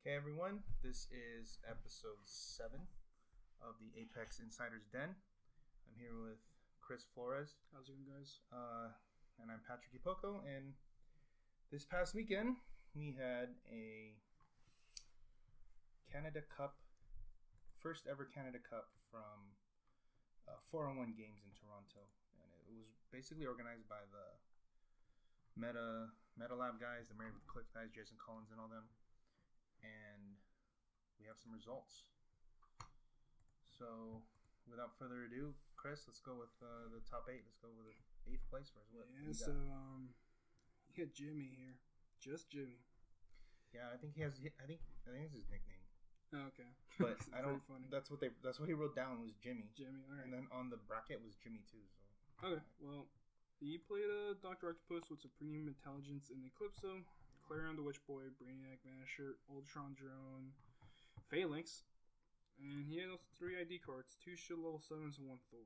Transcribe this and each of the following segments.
Okay, everyone, this is episode 7 of the Apex Insiders Den. I'm here with Kris Flores. How's it going, guys? And I'm Patrick Yapjoco. And this past weekend, we had a Canada Cup, first ever Canada Cup from 4-on-1 games in Toronto. And it was basically organized by the Meta Lab guys, the Married with Click guys, Jason Collins and all them. And we have some results. So, without further ado, Kris, let's go with the top 8. Let's go with the 8th place first. What you got Jimmy here, just Jimmy. Yeah, I think he has. I think it's his nickname. Oh, okay, but I don't. Funny. That's what he wrote down was Jimmy. Jimmy, all right. And then on the bracket was Jimmy too. So okay, well, he played Dr. Octopus with Supreme Intelligence in Eclipso, Clarion the Witch Boy, Brainiac, Vanisher, Ultron Drone, Phalanx, and he had also 3 ID cards, 2 Shield level 7s and 1 Thor.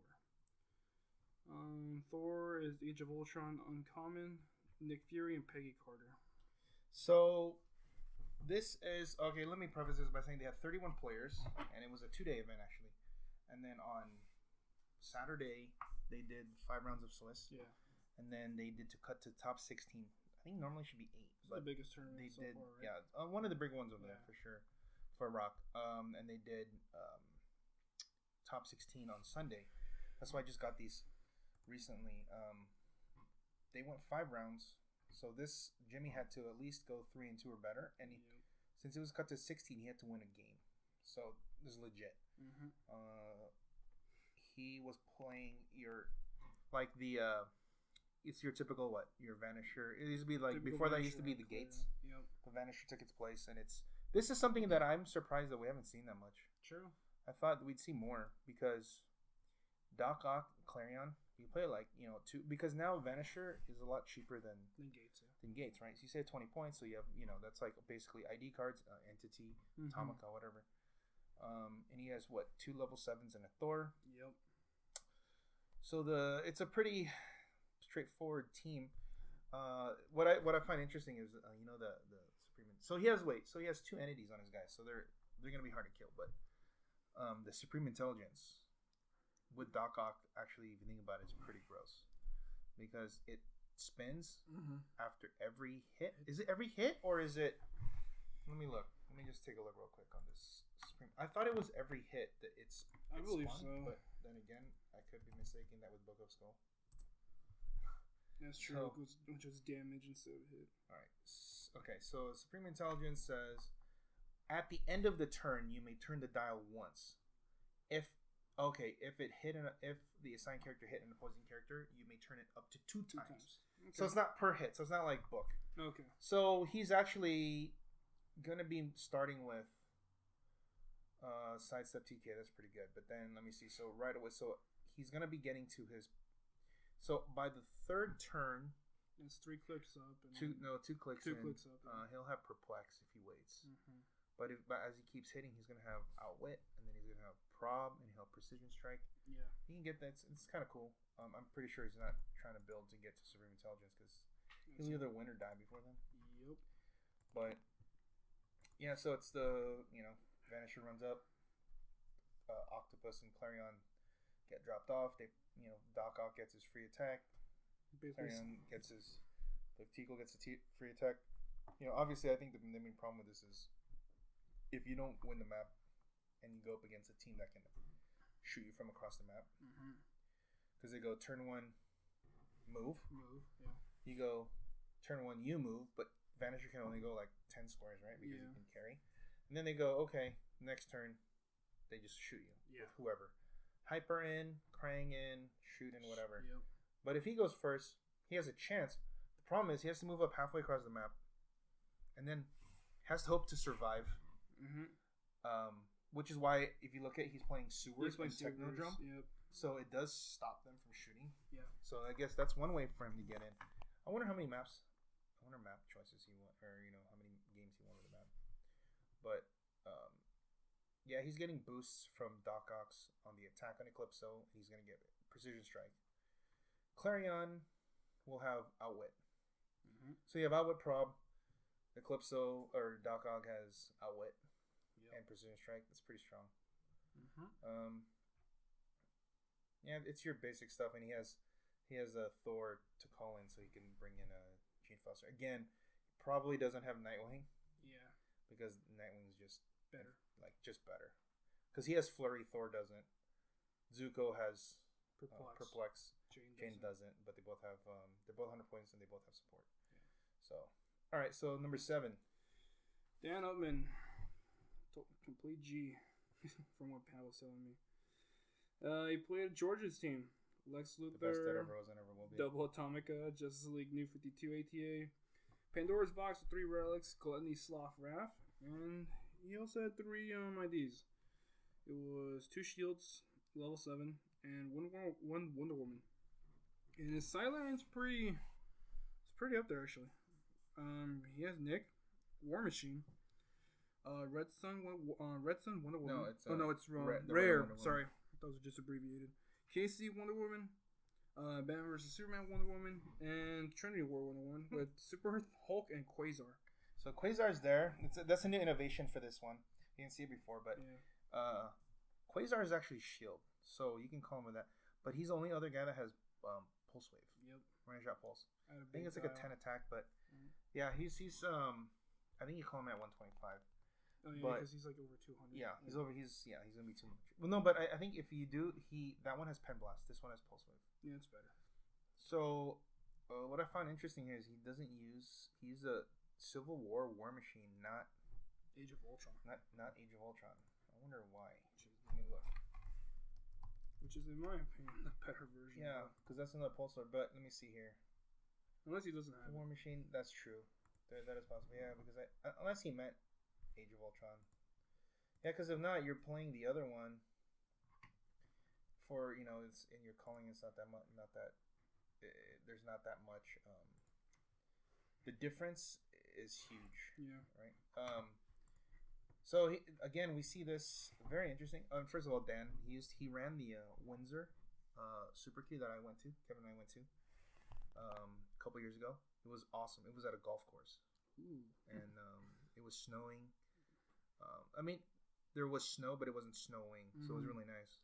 Thor is Age of Ultron Uncommon, Nick Fury, and Peggy Carter. So this is okay. Let me preface this by saying they had 31 players, and it was a 2-day event actually. And then on Saturday they did 5 rounds of Swiss. Yeah. And then they did to cut to top 16. I think normally should be 8. It's the biggest tournament they so did, far, right? Yeah, one of the big ones over there for sure, for ROC. And they did top 16 on Sunday. That's why I just got these recently. They went 5 rounds, so this Jimmy had to at least go 3 and 2 or better. And since it was cut to 16, he had to win a game. So this is legit. Mm-hmm. He was playing it's your typical your Vanisher. It used to be like typical before Vanisher, that used to be the Gates. Yep. The Vanisher took its place, and this is something that I'm surprised that we haven't seen that much. True. I thought we'd see more because Doc Ock, Clarion, you play 2 because now Vanisher is a lot cheaper than Gates. Yeah. Than Gates, right? So you save 20 points, so you have that's like basically ID cards, Entity, Atomica, whatever. And he has 2 level 7s and a Thor. Yep. So it's a pretty straightforward team. What I find interesting is the Supreme. So he has 2 entities on his guys, so they're gonna be hard to kill. But the Supreme Intelligence with Doc Ock, actually, if you think about it, it's pretty gross because it spins after every hit. Is it every hit or is it? Let me look. Let me just take a look real quick on this Supreme. I thought it was every hit that it's. I believe so. But then again, I could be mistaking that with Book of Skull. That's true. Which was damage instead of hit. All right. Okay. So Supreme Intelligence says, at the end of the turn, you may turn the dial once. If the assigned character hit an opposing character, you may turn it up to 2 times. Okay. So it's not per hit. So it's not like Book. Okay. So he's actually gonna be starting with sidestep TK. That's pretty good. But then let me see. So right away, he's gonna be getting to his. So by the 3rd turn, it's 3 clicks up. And 2 clicks. 2 clicks up. Yeah. He'll have Perplex if he waits. Mm-hmm. But as he keeps hitting, he's gonna have Outwit, and then he's gonna have Prob, and he'll have Precision Strike. Yeah, he can get that. It's kind of cool. I'm pretty sure he's not trying to build to get to Supreme Intelligence because he'll either win or die before then. Yep. But yeah, so it's the Vanisher runs up, Octopus and Clarion get dropped off. They Doc Ock gets his free attack. Clarion gets his. Tico gets a free attack. Obviously, I think the main problem with this is if you don't win the map and you go up against a team that can shoot you from across the map, because they go turn 1, move. Yeah. You go turn 1, you move, but Vanisher can only go 10 squares, right? Because you can carry. And then they go, okay, next turn, they just shoot you with whoever. Hyper in, Krang in, shoot in, whatever. Yep. But if he goes first, he has a chance. The problem is he has to move up halfway across the map, and then has to hope to survive. Which is why if you look at he's playing Sewers and Technodrome. Yep. So it does stop them from shooting. Yeah. So I guess that's one way for him to get in. I wonder how many map choices he want, or how many games he wanted to map. But yeah, he's getting boosts from Doc Ock's on the attack on Eclipso. He's gonna get Precision Strike. Clarion will have Outwit. So you have Outwit Prob. Eclipso or Doc Ock has Outwit Yep. and Precision Strike. That's pretty strong. Mm-hmm. Yeah, it's your basic stuff, and he has a Thor to call in, so he can bring in a Gene Foster. Again, probably doesn't have Nightwing. Yeah. Because Nightwing's just Better. Just better. Because he has Flurry, Thor doesn't. Zuko has Perplex. Jane doesn't, but they both have they're both 100 points and they both have support. Yeah. So, all right. So number 7, Dan Upman, complete G, from what Pat was telling me. He played Georgia's team. Lex Luthor, the best that ever was and ever will be. Double Atomica, Justice League New 52 ATA, Pandora's Box with 3 relics, Gluttony, Sloth, Wrath, and he also had 3 IDs. It was 2 shields, level 7, and one Wonder Woman. And his sideline's pretty up there actually. He has Nick, War Machine, Red Sun, Wonder Woman. No, it's wrong. Rare. Sorry, those are just abbreviated. Casey, Wonder Woman, Batman vs Superman, Wonder Woman, and Trinity War Wonder Woman with Super Hulk and Quasar. So Quasar's there. That's a new innovation for this one. You didn't see it before, but yeah. Quasar is actually Shield, so you can call him with that. But he's the only other guy that has Pulse Wave. Yep. Range Shot Pulse. I think it's like a 10 attack, but yeah, he's I think you call him at 125. Oh yeah, but because he's like over 200. Yeah, he's over. He's gonna be too much. Well, no, but I think if you do, that one has Pen Blast. This one has Pulse Wave. Yeah, it's better. So, what I found interesting here is he doesn't use. He's a Civil War Machine, not Age of Ultron. Not Age of Ultron. I wonder why. Let me look. Which is, in my opinion, the better version. Yeah, because that's another Pulse Wave. But let me see here. Unless he doesn't have War Machine. That's true. That is possible. Yeah, because unless he meant Age of Ultron. Yeah, because if not, you're playing the other one for, it's in your calling. It's not that much. There's not that much. The difference is huge. Yeah. Right. So again, we see this very interesting. First of all, Dan, he ran the Windsor Super Q that Kevin and I went to a couple years ago. It was awesome. It was at a golf course. Ooh. And it was snowing. I mean, there was snow, but it wasn't snowing, so it was really nice.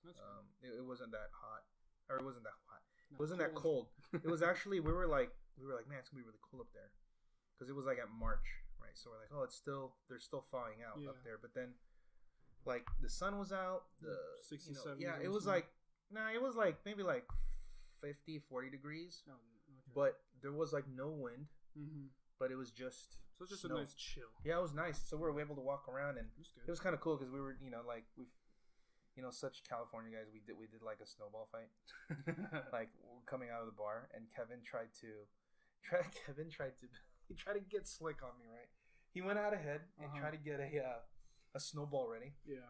It wasn't that hot, or it wasn't that hot. It wasn't that cold. It was actually we were like, man, it's gonna be really cool up there, because it was like at March, right? So we're like, oh, they're still thawing out up there. But then, like, the sun was out. The 67. Yeah, it was like it was like maybe like 50, 40 degrees. Oh, okay. But there was like no wind. Mm-hmm. But it was just snow. A nice chill. Yeah, it was nice. So we were able to walk around, and it was kind of cool because we were, such California guys. We did like a snowball fight, like coming out of the bar, and Kevin tried to get slick on me. Right, he went out ahead and tried to get a snowball ready. Yeah.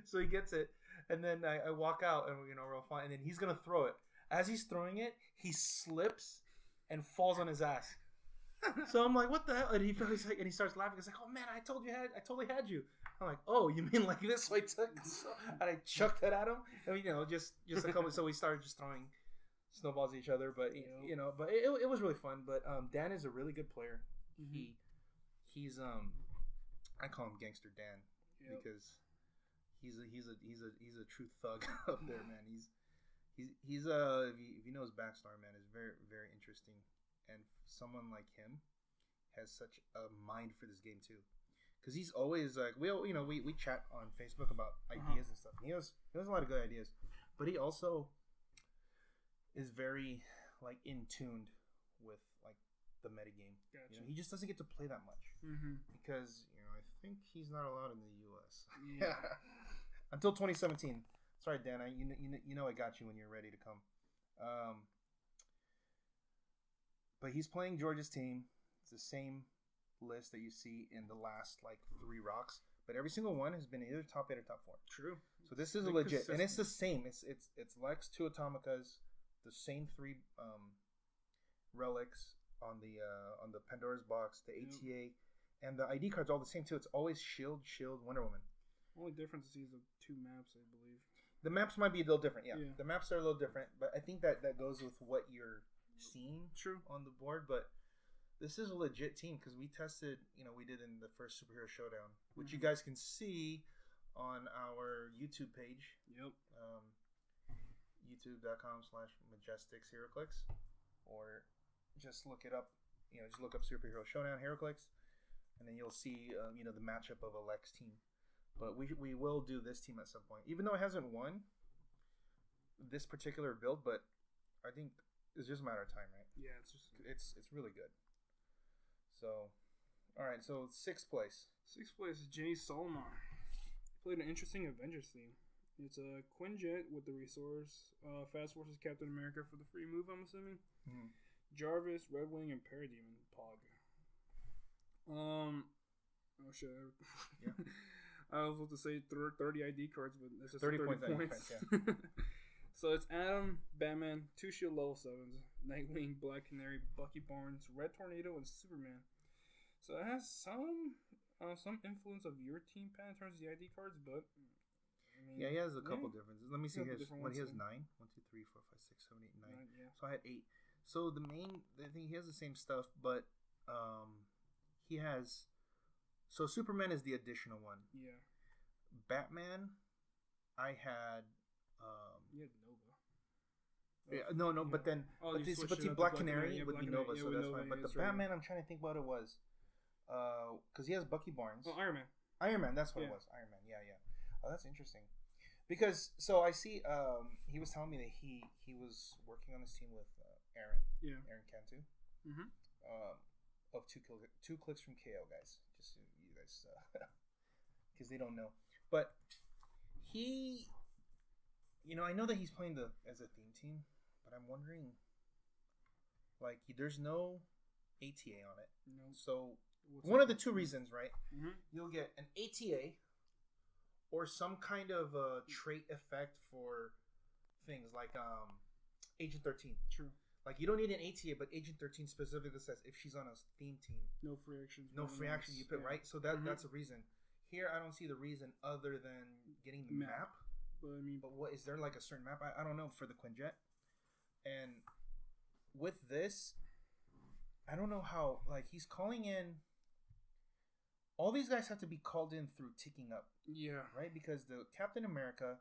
So he gets it, and then I walk out, and we're all fine, and then he's gonna throw it. As he's throwing it, he slips and falls on his ass. So I'm like, what the hell? And he starts laughing. He's like, oh man, I totally had you. I'm like, oh, you mean like this? So and I chucked it at him. And just a couple. So we started just throwing snowballs at each other. But but it was really fun. But Dan is a really good player. Mm-hmm. He's I call him Gangster Dan because he's a true thug up there, man. He's if you know his backstory, man, is very, very interesting. And someone like him has such a mind for this game too, because he's always like we chat on Facebook about ideas and stuff. And he has a lot of good ideas, but he also is very like in tuned with like the metagame. Gotcha. He just doesn't get to play that much because I think he's not allowed in the U.S. Yeah. Until 2017. Sorry, Dan. I got you when you're ready to come. But he's playing Georgia's team. It's the same list that you see in the last like 3 rocks, but every single one has been either top 8 or top 4. True. So this is legit, and it's the same. It's Lex, 2 Atomicas, the same 3 relics on the Pandora's Box, the ATA, and the ID cards all the same too. It's always Shield, Wonder Woman. Only difference is the 2 maps, I believe. The maps might be a little different. Yeah. The maps are a little different, but I think that goes with what you're seeing on the board. But this is a legit team because we tested. We did in the first superhero showdown, which you Mm-hmm. guys can see on our YouTube page. Yep. YouTube.com/Majestix HeroClix, or just look it up. Just look up Superhero Showdown HeroClix, and then you'll see the matchup of Alec's team. But we will do this team at some point, even though it hasn't won this particular build. But I think it's just a matter of time, right? Yeah, It's really good. So, all right. So 6th place. 6th place is Jay Solomar. He played an interesting Avengers theme. It's a Quinjet with the resource. Fast Forces Captain America for the free move, I'm assuming. Mm-hmm. Jarvis, Red Wing, and Parademon Pog. Oh shit. Yeah. I was about to say 30 ID cards, but that's just 30 points. Yeah. So it's Adam, Batman, 2 shield level 7s, Nightwing, Black Canary, Bucky Barnes, Red Tornado, and Superman. So it has some influence of your team pattern in terms of the ID cards, but yeah, he has a couple differences. Let me see his. He has 9. 1, 2, 3, 4, 5, 6, 7, 8, 9. 9, yeah. So I had 8. So I think he has the same stuff, but he has. So Superman is the additional one. Yeah. Batman, I had. You had Nova. No, yeah. but then, but see, Black Canary would be Nova, so that's fine. But the Batman, I'm trying to think what it was, because he has Bucky Barnes. Oh, Iron Man. Iron Man, that's what it was. Iron Man, yeah. Oh, that's interesting. Because I see, he was telling me that he was working on this team with Aaron. Yeah. Aaron Cantu. Mm-hmm. Of 2 clicks from KO, guys. Just so you guys, because they don't know. But he, I know that he's playing as a theme team, but I'm wondering, there's no ATA on it. No. So one of the 2 reasons, right? Mm-hmm. You'll get an ATA or some kind of trait effect for things like Agent 13. True. You don't need an ATA, but Agent 13 specifically says if she's on a theme team, no free actions. No free action you put, right? So that's a reason. Here, I don't see the reason other than getting the map. But what is there a certain map? I don't know for the Quinjet. And with this, I don't know how. He's calling in. All these guys have to be called in through ticking up. Yeah. Right, because the Captain America.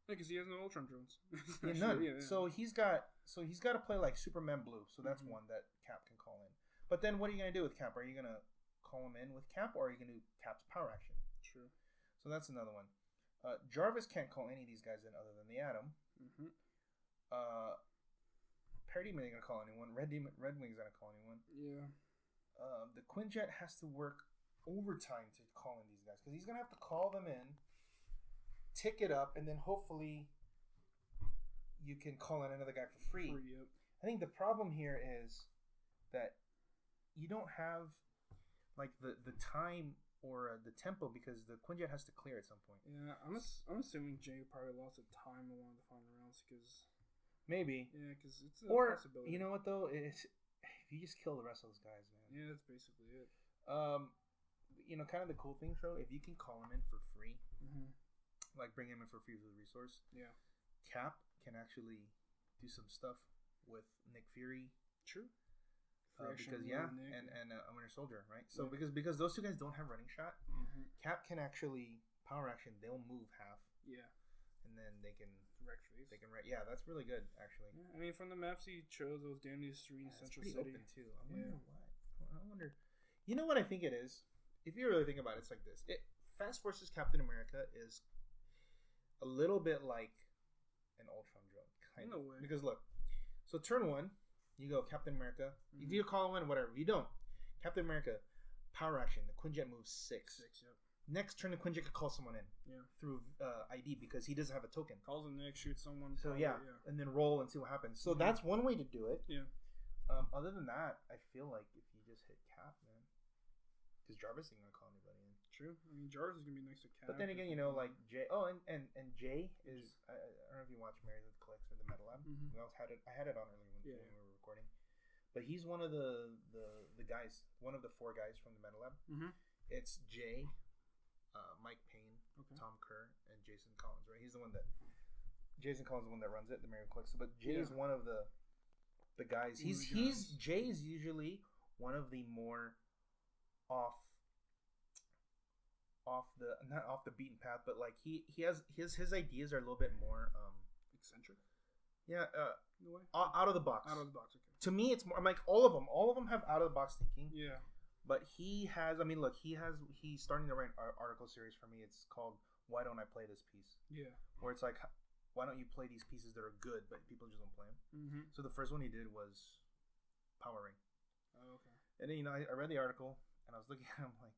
Because he has no Ultron drones. None. Yeah. So he's got to play Superman Blue. So that's one that Cap can call in. But then what are you gonna do with Cap? Are you gonna call him in with Cap, or are you gonna do Cap's power action? True. So that's another one. Jarvis can't call any of these guys in other than the Atom. Mm-hmm. Parademon ain't gonna call anyone. Red Wing's gonna call anyone. Yeah. The Quinjet has to work overtime to call in these guys because he's gonna have to call them in, tick it up, and then hopefully you can call in another guy for free. Yep. I think the problem here is that you don't have the time or the tempo because the Quinjet has to clear at some point. Yeah, I'm assuming Jay probably lost the time along the final rounds because maybe. Yeah, because it's a You possibility. know what though? If you just kill the rest of those guys, man. Yeah, that's basically it. Kind of the cool thing, though, if you can call him in for free, bring him in for free with the resource. Yeah. Cap can actually do some stuff with Nick Fury. True. Because and Winter Soldier, right? So because those 2 guys don't have running shot, Cap can actually power action. They'll move half. Yeah. And then they can wreck face. They can wreck. Yeah, that's really good actually. Yeah, I mean, from the maps he chose, it was Dandy Street and Central City. Open too. I wonder what. I wonder. You know what I think it is? If you really think about it, it's like this. Fast versus Captain America is a little bit like an Ultron drone, kind of. Way. Because look, so turn 1, you go Captain America. If you call him in, whatever. If you don't, Captain America, power action. The Quinjet moves 6. Yep. Next turn, the Quinjet could call someone in. Yeah. Through ID because he doesn't have a token. Calls him next, shoots someone. So yeah, and then roll and see what happens. So that's one way to do it. Yeah. Other than that, I feel like if you just hit Cap, man, because Jarvis ain't gonna call anybody in. True. I mean, Jarvis is gonna be next to Cap. But then again, Jay. Oh, and Jay is. I don't know if you watch Married with Clicks or the Metal Lab. Mm-hmm. I had it on earlier when we were recording. But he's one of the guys, one of the 4 guys from the Metal Lab. Mm-hmm. It's Jay, Mike Payne, Tom Kerr, and Jason Collins. Right? He's the one that. Jason Collins is the one that runs it, the Married with Clicks. But Jay is one of the guys. Jay is usually one of the more off the not off the beaten path, but like he has his ideas are a little bit more eccentric. Yeah, In a way. out of the box. Out of the box. Okay. To me, it's more. I'm like all of them have out of the box thinking. Yeah. But he has. I mean, look, he's starting to write an article series for me. It's called "Why Don't I Play This Piece?" Yeah. Where it's like, why don't you play these pieces that are good, but people just don't play them? Mm-hmm. So the first one he did was Power Ring. Oh, okay. And then I read the article and I was looking at him like,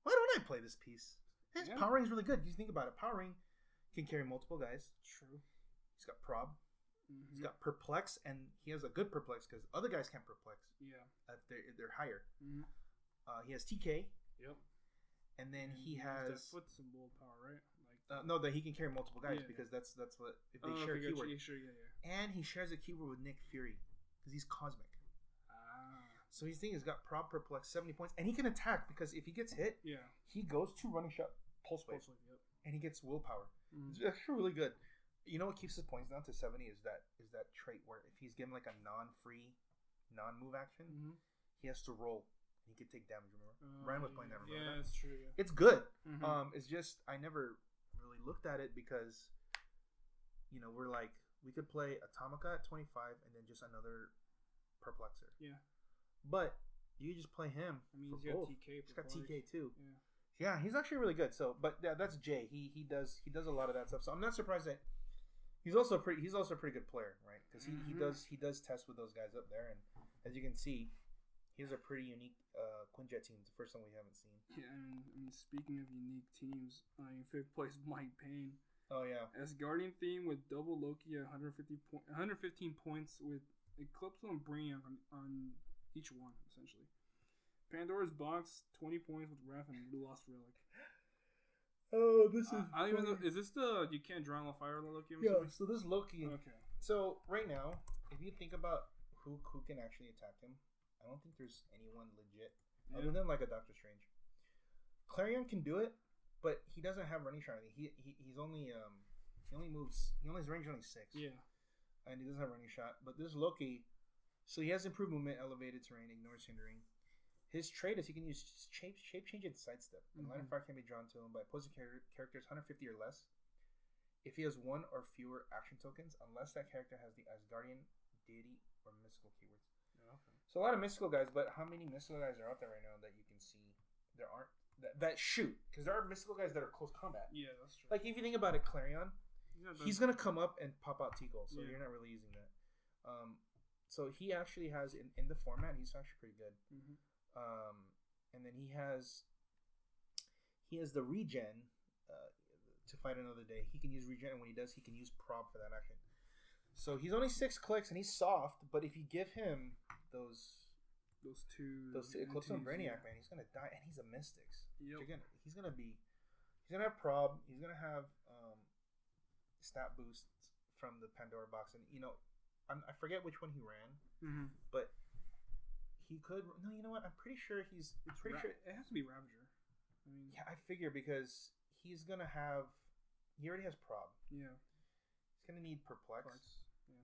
why don't I play this piece? His Power Ring is really good. You think about it. Power Ring can carry multiple guys. True. He's got Prob. Mm-hmm. He's got Perplex, and he has a good Perplex because other guys can't Perplex. Yeah. They're higher. Mm-hmm. He has TK. Yep. And then he has has that foot symbol power, right? no, that he can carry multiple guys because that's what if they share a keyword. And he shares a keyword with Nick Fury because he's cosmic. So his thing has got Prob Perplex 70 points, and he can attack because if he gets hit, he goes to running shot pulse wave, yep. And he gets willpower. Mm-hmm. It's actually really good. You know what keeps his points down to 70 is that trait where if he's given like a non-free, non-move action, he has to roll. He can take damage. Remember, Ryan was playing that. Remember yeah, that? It's true. Yeah. It's good. Mm-hmm. It's just I never really looked at it because, we're like we could play Atomica at 25 and then just another Perplexer. Yeah. But you just play him. I mean, he's got TK. He's got TK too. Yeah. Yeah, he's actually really good. So, but yeah, that's Jay. He does a lot of that stuff. So I'm not surprised that he's also a pretty good player, right? Because he does test with those guys up there, and as you can see, he has a pretty unique Quinjet team. It's the first one we haven't seen. Yeah, and I mean, speaking of unique teams, fifth place Mike Payne. Oh yeah. As Guardian theme with double Loki at 115 points with Eclipse and Brainiac on each one essentially. Pandora's Box 20 points with Wrath and Lost Relic. Oh, this is. I don't even know. Is this the you can't drown on fire Loki? Yeah. So this Loki. Okay. So right now, if you think about who can actually attack him, I don't think there's anyone legit other than like a Doctor Strange. Clarion can do it, but he doesn't have running shot. He's only his range only 6. Yeah. And he doesn't have running shot. But this Loki, so he has improved movement, elevated terrain, ignores hindering. His trait is he can use shape change and sidestep. And line of fire can be drawn to him by opposing characters 150 or less. If he has one or fewer action tokens, unless that character has the Asgardian, deity, or mystical keywords. Okay. So a lot of mystical guys, but how many mystical guys are out there right now that you can see? There aren't that shoot, because there are mystical guys that are close combat. Yeah, that's true. Like if you think about it, Clarion, he's gonna come up and pop out Tikal, so you're not really using that. So he actually has in the format, he's actually pretty good. Mm-hmm. And then he has the regen to fight another day. He can use regen, and when he does, he can use Prob for that action. So he's only 6 clicks, and he's soft. But if you give him those two Eclipse and Brainiac, man, he's gonna die, and he's a Mystics. Yep. He's gonna have Prob. He's gonna have stat boosts from the Pandora box, and I forget which one he ran, but he could. No, you know what? I'm pretty sure he's. Pretty sure it has to be Ravager. I mean, yeah, I figure because he's gonna have. He already has Prob. Yeah. He's gonna need Perplex. Yeah.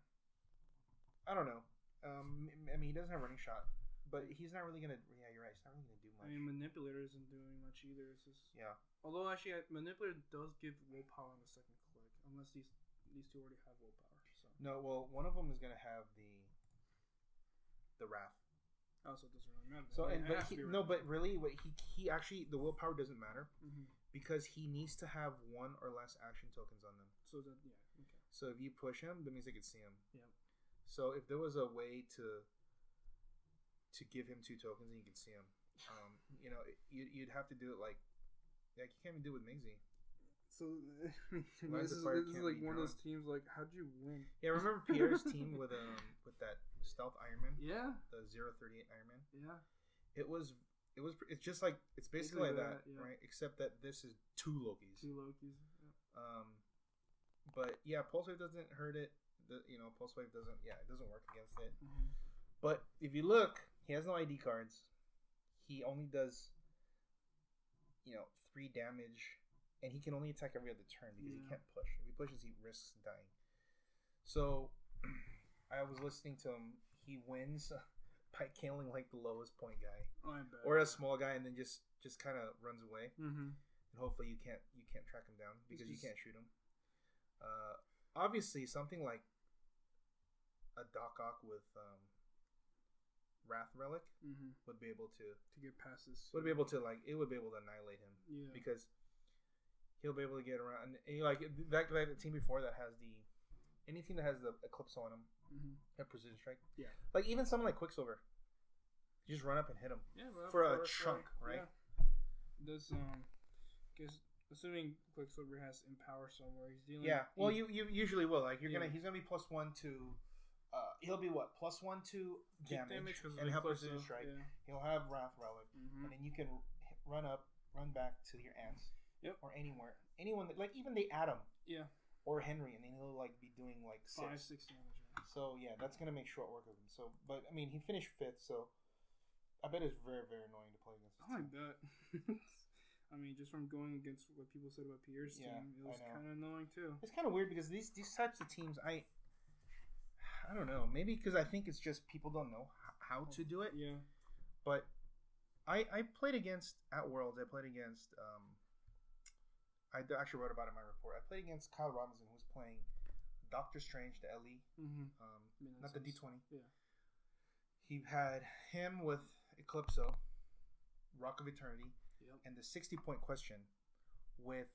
I don't know. I mean, he doesn't have running shot, but he's not really gonna. Yeah, you're right. He's not really gonna do much. I mean, Manipulator isn't doing much either. It's just. Yeah. Although actually, Manipulator does give willpower on the second click, unless these two already have willpower. So. No, well, one of them is gonna have the Wrath. Oh, so it doesn't really matter. So but really, what he actually the willpower doesn't matter because he needs to have one or less action tokens on them. So that okay. So if you push him, that means they could see him. Yeah. So if there was a way to give him 2 tokens and you could see him, you'd have to do it like you can't even do it with Miggsy. So this is like one of those teams. Like, how'd you win? Yeah, remember Pierre's team with that stealth Iron Man? Yeah, the 038 Iron Man. Yeah, it's just like it's basically like that, yeah. Right? Except that this is 2 Lokis. 2 Lokis. Yeah. But yeah, Pulse Wave doesn't hurt it. Pulse Wave doesn't. Yeah, it doesn't work against it. Mm-hmm. But if you look, he has no ID cards. He only does 3 damage. And he can only attack every other turn because he can't push. If he pushes, he risks dying. So, I was listening to him. He wins by killing like the lowest point guy Oh, I bet. or a small guy, and then just kind of runs away. Mm-hmm. And hopefully you can't track him down because you can't shoot him. Obviously, something like a Doc Ock with Wrath Relic would be able to get past this. Would be able to it would be able to annihilate him. Yeah. Because he'll be able to get around. And like that team before that has any team that has the Eclipse on them, a precision strike. Yeah. Like even someone like Quicksilver, you just run up and hit him. Yeah. For a chunk, right? Yeah. Does because assuming Quicksilver has Empower somewhere, he's dealing. Yeah. Well, you usually will. Like he's gonna be +1 to. He'll be what +1 to damage and he'll precision strike. Yeah. He'll have Wrath Relic, and then you can run back to your ants, or anywhere, anyone that, like even the Atom, or Henry, and then he'll like be doing like 5-6 damage. So yeah, that's gonna make short work of him. So, but I mean, he finished 5th, so I bet it's very very annoying to play against. I bet. I mean, just from going against what people said about Pierre's team, it was kind of annoying too. It's kind of weird because these types of teams, I don't know. Maybe because I think it's just people don't know how to do it. Yeah. But I played against at Worlds. I played against. I actually wrote about it in my report. I played against Kyle Robinson, who was playing Doctor Strange, the LE, not the D20. Yeah. He had him with Eclipso, Rock of Eternity, and the 60-point question with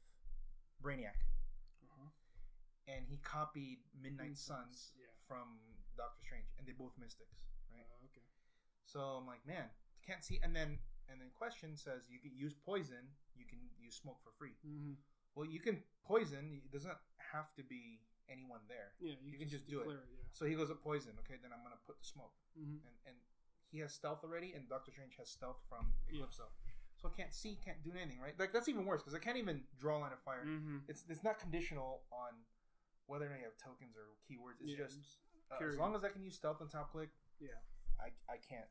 Brainiac. And he copied Midnight Suns from Doctor Strange, and they both Mystics, right? Okay. So I'm like, man, can't see. And then question says you can use poison, you can use smoke for free. Well, you can poison. It doesn't have to be anyone there. Yeah, you can just do it. Yeah. So he goes at poison. Okay, then I'm gonna put the smoke, and he has stealth already, and Doctor Strange has stealth from Eclipso. So I can't see, can't do anything, right? Like that's even worse because I can't even draw a line of fire. It's not conditional on whether or not you have tokens or keywords. It's just as long as I can use stealth and top click. Yeah. I can't.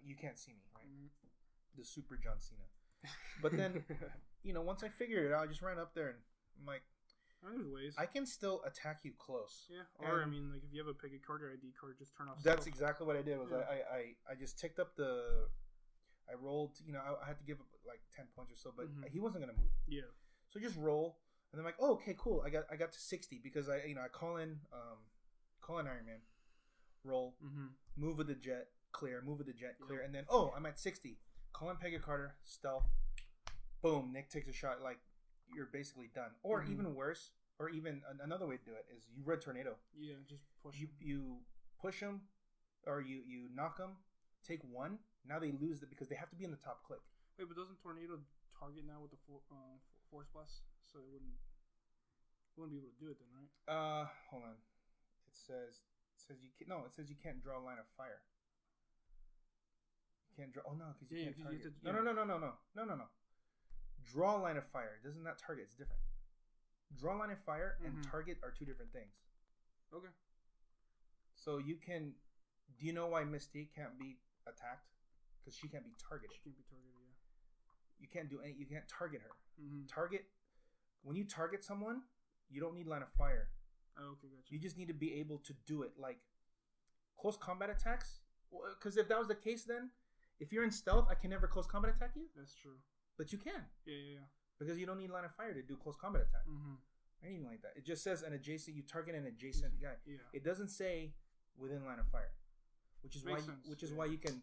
You can't see me, right? The Super John Cena. But then, once I figured it out, I just ran up there and I'm like, there's ways. I can still attack you close. Yeah. Or I mean, like if you have a pick a card or ID card, just turn off. That's exactly what I did. Was I just ticked up I rolled. I had to give up like 10 points or so, but he wasn't gonna move. Yeah. So just roll, and then I'm like, oh, okay, cool. I got to 60 because I call in Iron Man, roll, move with the jet, clear, move with the jet, clear, and then I'm at 60. Call in Peggy Carter, stealth, boom. Nick takes a shot. Like you're basically done. Or even worse, or even another way to do it is you red tornado. Yeah, just push. You push them, or you knock them. Take 1. Now they lose it because they have to be in the top click. Wait, but doesn't tornado target now with the force blast? So it wouldn't be able to do it then, right? Hold on. It says you can't. No, it says you can't draw a line of fire. You can't draw. Oh no, because you can't target. No. Draw a line of fire. It doesn't not target. It's different. Draw a line of fire and target are 2 different things. Okay. So you can. Do you know why Mystique can't be attacked? Because she can't be targeted. She can't be targeted. Yeah. You can't do any. You can't target her. Target. When you target someone, you don't need line of fire. Oh, okay, gotcha. You just need to be able to do it like close combat attacks. Because if that was the case, then if you're in stealth, I can never close combat attack you. That's true. But you can. Yeah. Because you don't need line of fire to do close combat attack. Or anything like that. It just says an adjacent. You target an adjacent guy. Yeah. It doesn't say within line of fire, which is why you can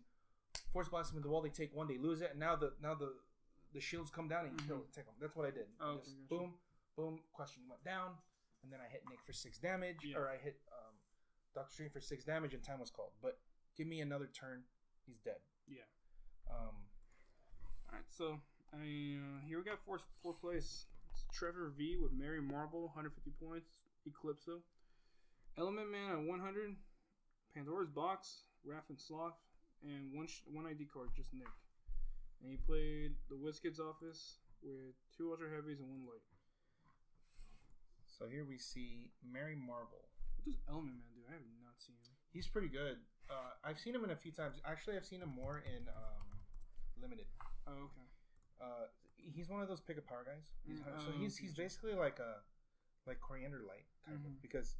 force blast them with the wall. They take 1, they lose it, and now the shields come down and you take them. That's what I did. Oh, just boom, boom. Question went down, and then I hit Nick for 6 damage, or I hit Doctor Strange for 6 damage, and time was called. But give me another turn, he's dead. Yeah. All right, so here we got fourth place. It's Trevor V with Mary Marvel, 150 points. Eclipso, Element Man at 100. Pandora's Box, Raph and Sloth, and one ID card, just Nick. And he played the WizKids office with 2 Ultra Heavies and 1 light. So here we see Mary Marvel. What does Element Man do? I have not seen him. He's pretty good. I've seen him in a few times. Actually, I've seen him more in Limited. Oh, okay. He's one of those pick a power guys. He's basically like Coriander Light type of, because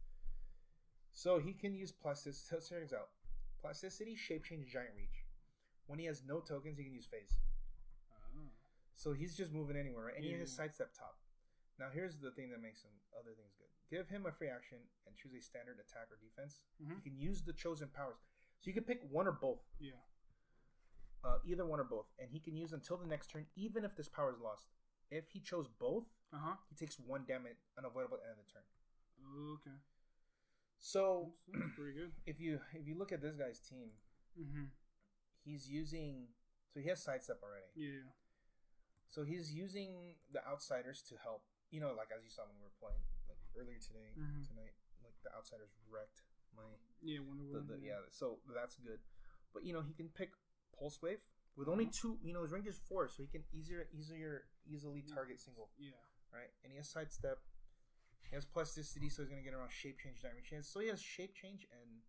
so he can use Plestis. So check this out. Plasticity, Shape Change, Giant Reach. When he has no tokens, he can use Phase. Oh. So he's just moving anywhere, right? And he Yeah. has Sidestep top. Now here's the thing that makes him other things good. Give him a free action and choose a standard attack or defense. Mhm. You can use the chosen powers. So you can pick one or both. Yeah. Either one or both. And he can use until the next turn, even if this power is lost. If he chose both, he takes 1 damage unavoidable at the end of the turn. Okay. So That's pretty good. if you look at this guy's team, he's using, so he has Sidestep already. Yeah. So he's using the outsiders to help. You know, like as you saw when we were playing like earlier tonight, like the outsiders wrecked my Wonder Woman. So that's good. But you know, he can pick Pulse Wave with only 2. You know, his range is 4, so he can easily target single. Yeah. Right, and he has Sidestep. He has Plasticity, so he's gonna get around Shape Change, Giant Reach. So he has Shape Change and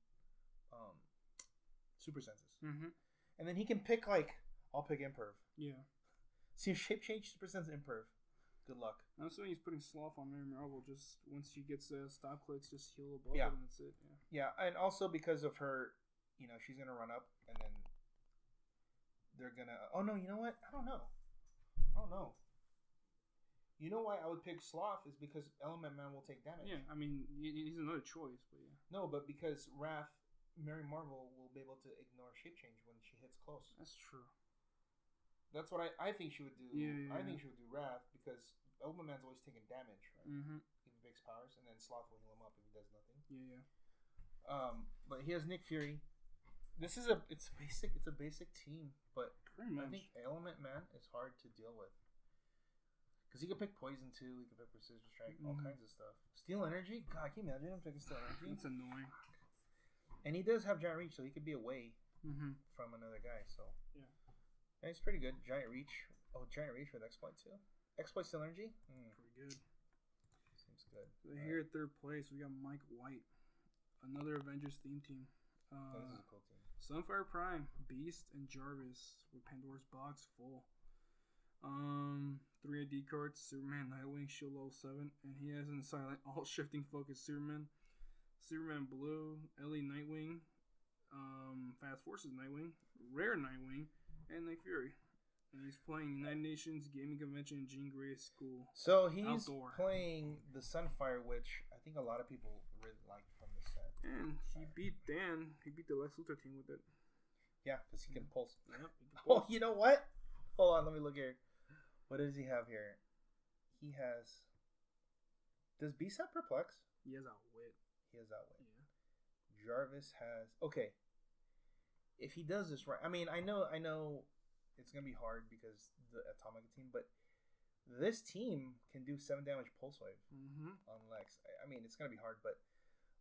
Super Senses. And then he can pick I'll pick Imperv. Yeah. See, Shape Change, Super Sense, Imperv. Good luck. I'm assuming he's putting Sloth on Mary Marvel. Just once he gets stop clicks, just heal above Yeah. it, and that's it. Yeah, and also because of her, you know, she's gonna run up, and then they're gonna. Oh no, you know what? I don't know. You know why I would pick Sloth is because Element Man will take damage. Yeah, I mean he's another choice, but yeah. No, but because Wrath, Mary Marvel will be able to ignore Shape Change when she hits close. That's true. That's what I think she would do. Yeah. I think she would do Wrath because Element Man's always taking damage, right? He picks powers, and then Sloth will heal him up if he does nothing. Yeah. But he has Nick Fury. It's a basic team, but Pretty much. I think Element Man is hard to deal with. Because he can pick Poison too, he can pick Precision Strike, all kinds of stuff. Steel Energy? God, can you imagine him picking Steel Energy? It's annoying. And he does have Giant Reach, so he could be away from another guy, so. Yeah. And he's pretty good. Giant Reach. Oh, Giant Reach with Exploit too? Exploit Steel Energy? Pretty good. Seems good. So here at third place, we got Mike White. Another Avengers theme team. This is a cool team. Sunfire Prime, Beast, and Jarvis with Pandora's box full. 3 ID cards, Superman, Nightwing, Shield level 7, and he has in silent all shifting focus Superman Blue, Ellie Nightwing, Fast Forces Nightwing, Rare Nightwing, and Nick Fury. And he's playing United Nations Gaming Convention Jean Grey School. So he's Outdoor. playing the Sunfire, which I think a lot of people really liked from the set. And he beat Dan. He beat the Lex Luthor team with it. Yeah, because he can pulse. Yep. He can Oh, you know what? Hold on, let me look here. What does he have here? He has. Does Beast have Perplex? He has Outwit. He has Outwit. Yeah. Jarvis has. Okay. If he does this right, I mean, I know it's gonna be hard because the Atomic team, but this team can do 7 damage Pulse Wave on Lex. I mean, it's gonna be hard, but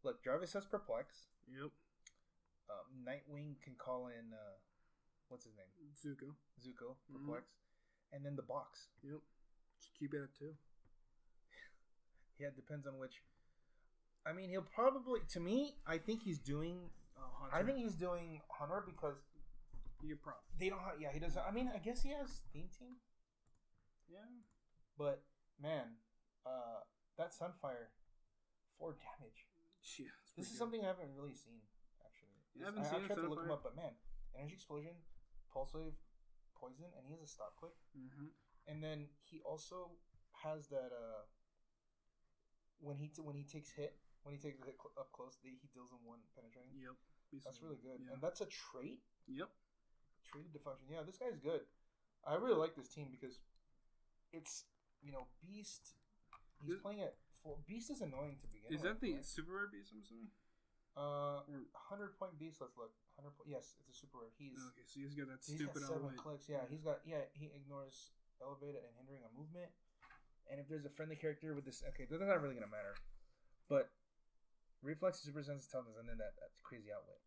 look, Jarvis has Perplex. Yep. Nightwing can call in. What's his name? Zuko. Perplex. And then the box. Yep. Just keep it at 2. Yeah, it depends on which. I mean, he'll probably. To me, I think he's doing. Hunter. I think he's doing Hunter because You get prop. they don't. Yeah, he doesn't. I mean, I guess he has Theme Team. Yeah. But man, that Sunfire, 4 damage. Yeah. This is something I haven't really seen actually. I haven't seen I tried to look him Sunfire. up, but man, Energy Explosion, Pulse Wave, Poison, and he has a Stop Click. And then he also has that when he takes the hit up close, he deals him 1 penetrating. Yep. That's really good, Yeah. and that's a trait. Yep. Trait of Defunction. Yeah, this guy's good. I really like this team because it's Beast. He's playing at full. Beast is annoying to begin with. Is that the right? super rare beast? I'm assuming. 100-point Beast. Let's look. 100. Yes, it's a super rare. He's Okay, so he's got that he's stupid got 7 elevate. clicks. Yeah, he ignores elevated and hindering a movement. And if there's a friendly character with this, okay, that's not really gonna matter. But Reflex, Super Sense, Toughness, and then that crazy Outwit.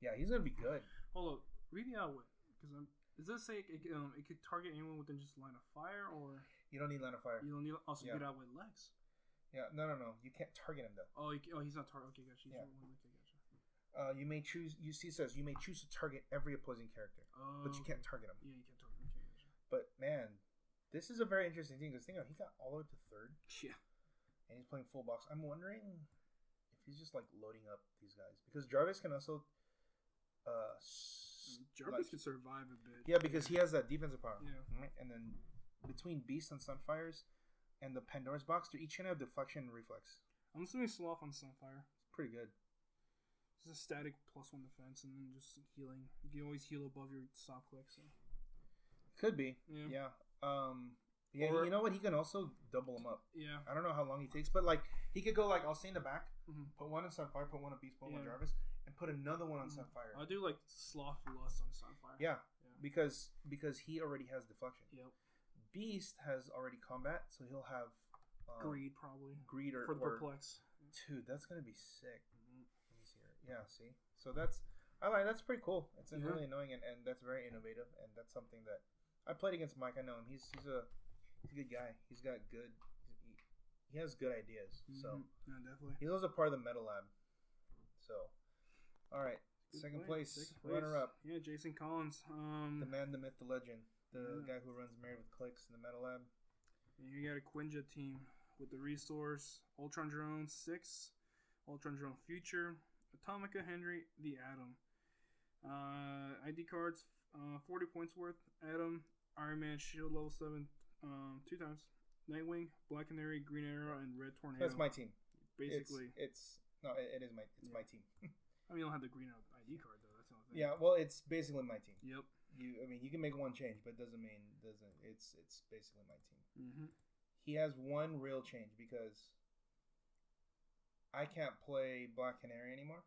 Yeah, he's gonna be good. Hold up, read the Outwit because does this say it could target anyone within just line of fire, or You don't need Line of Fire. you don't need also Yeah. get Outwit Lex? Yeah, no. You can't target him though. Oh, he's not target. Okay, gotcha. He's Yeah. one. Okay, gotcha. You may choose. UC says you may choose to target every opposing character, but you can't target him. Yeah, you can't target. Okay, gotcha. But man, this is a very interesting thing. Because think of it, he got all the way to 3rd, Yeah. and he's playing full box. I'm wondering if he's just like loading up these guys because Jarvis can also Jarvis can survive a bit. Yeah, because he has that defensive power. Yeah. Right? And then between Beast and Sunfires and the Pandora's Box, they're each gonna have deflection and reflex. I'm assuming Sloth on Sunfire. It's pretty good. It's a static +1 defense, and then just healing. You can always heal above your stop click. So. Could be. Yeah. Yeah. Or, you know what? He can also double them up. Yeah. I don't know how long he takes, but like he could go like I'll stay in the back, put one on Sunfire, put one on Beast, put one on Jarvis, and put another one on Sunfire. I'll do like Sloth Lust on Sunfire. Yeah. Because he already has deflection. Yep. Beast has already combat, so he'll have greed probably. Greed or for the perplex. Dude, that's gonna be sick. Yeah, see, so that's pretty cool. It's really annoying and that's very innovative, and that's something that I played against Mike. I know him. He's a good guy. He has good ideas. So yeah, definitely. He's also part of the Metal Lab. So, all right, second place, runner up. Yeah, Jason Collins. The man, the myth, the legend, the guy who runs Married with Clicks in the Metal Lab. And you got a Quinja team with the Resource, Ultron Drone 6, Ultron Drone Future, Atomica Henry, the Atom. ID cards, 40 points worth. Atom, Iron Man, Shield level 7, 2 times. Nightwing, Black Canary, Green Arrow, and Red Tornado. That's my team. Basically, it is my team. I mean, you don't have the Green Arrow ID card though. That's the only thing. Yeah, well, it's basically my team. Yep. You can make one change, but it it's basically my team. Mm-hmm. He has one real change because I can't play Black Canary anymore,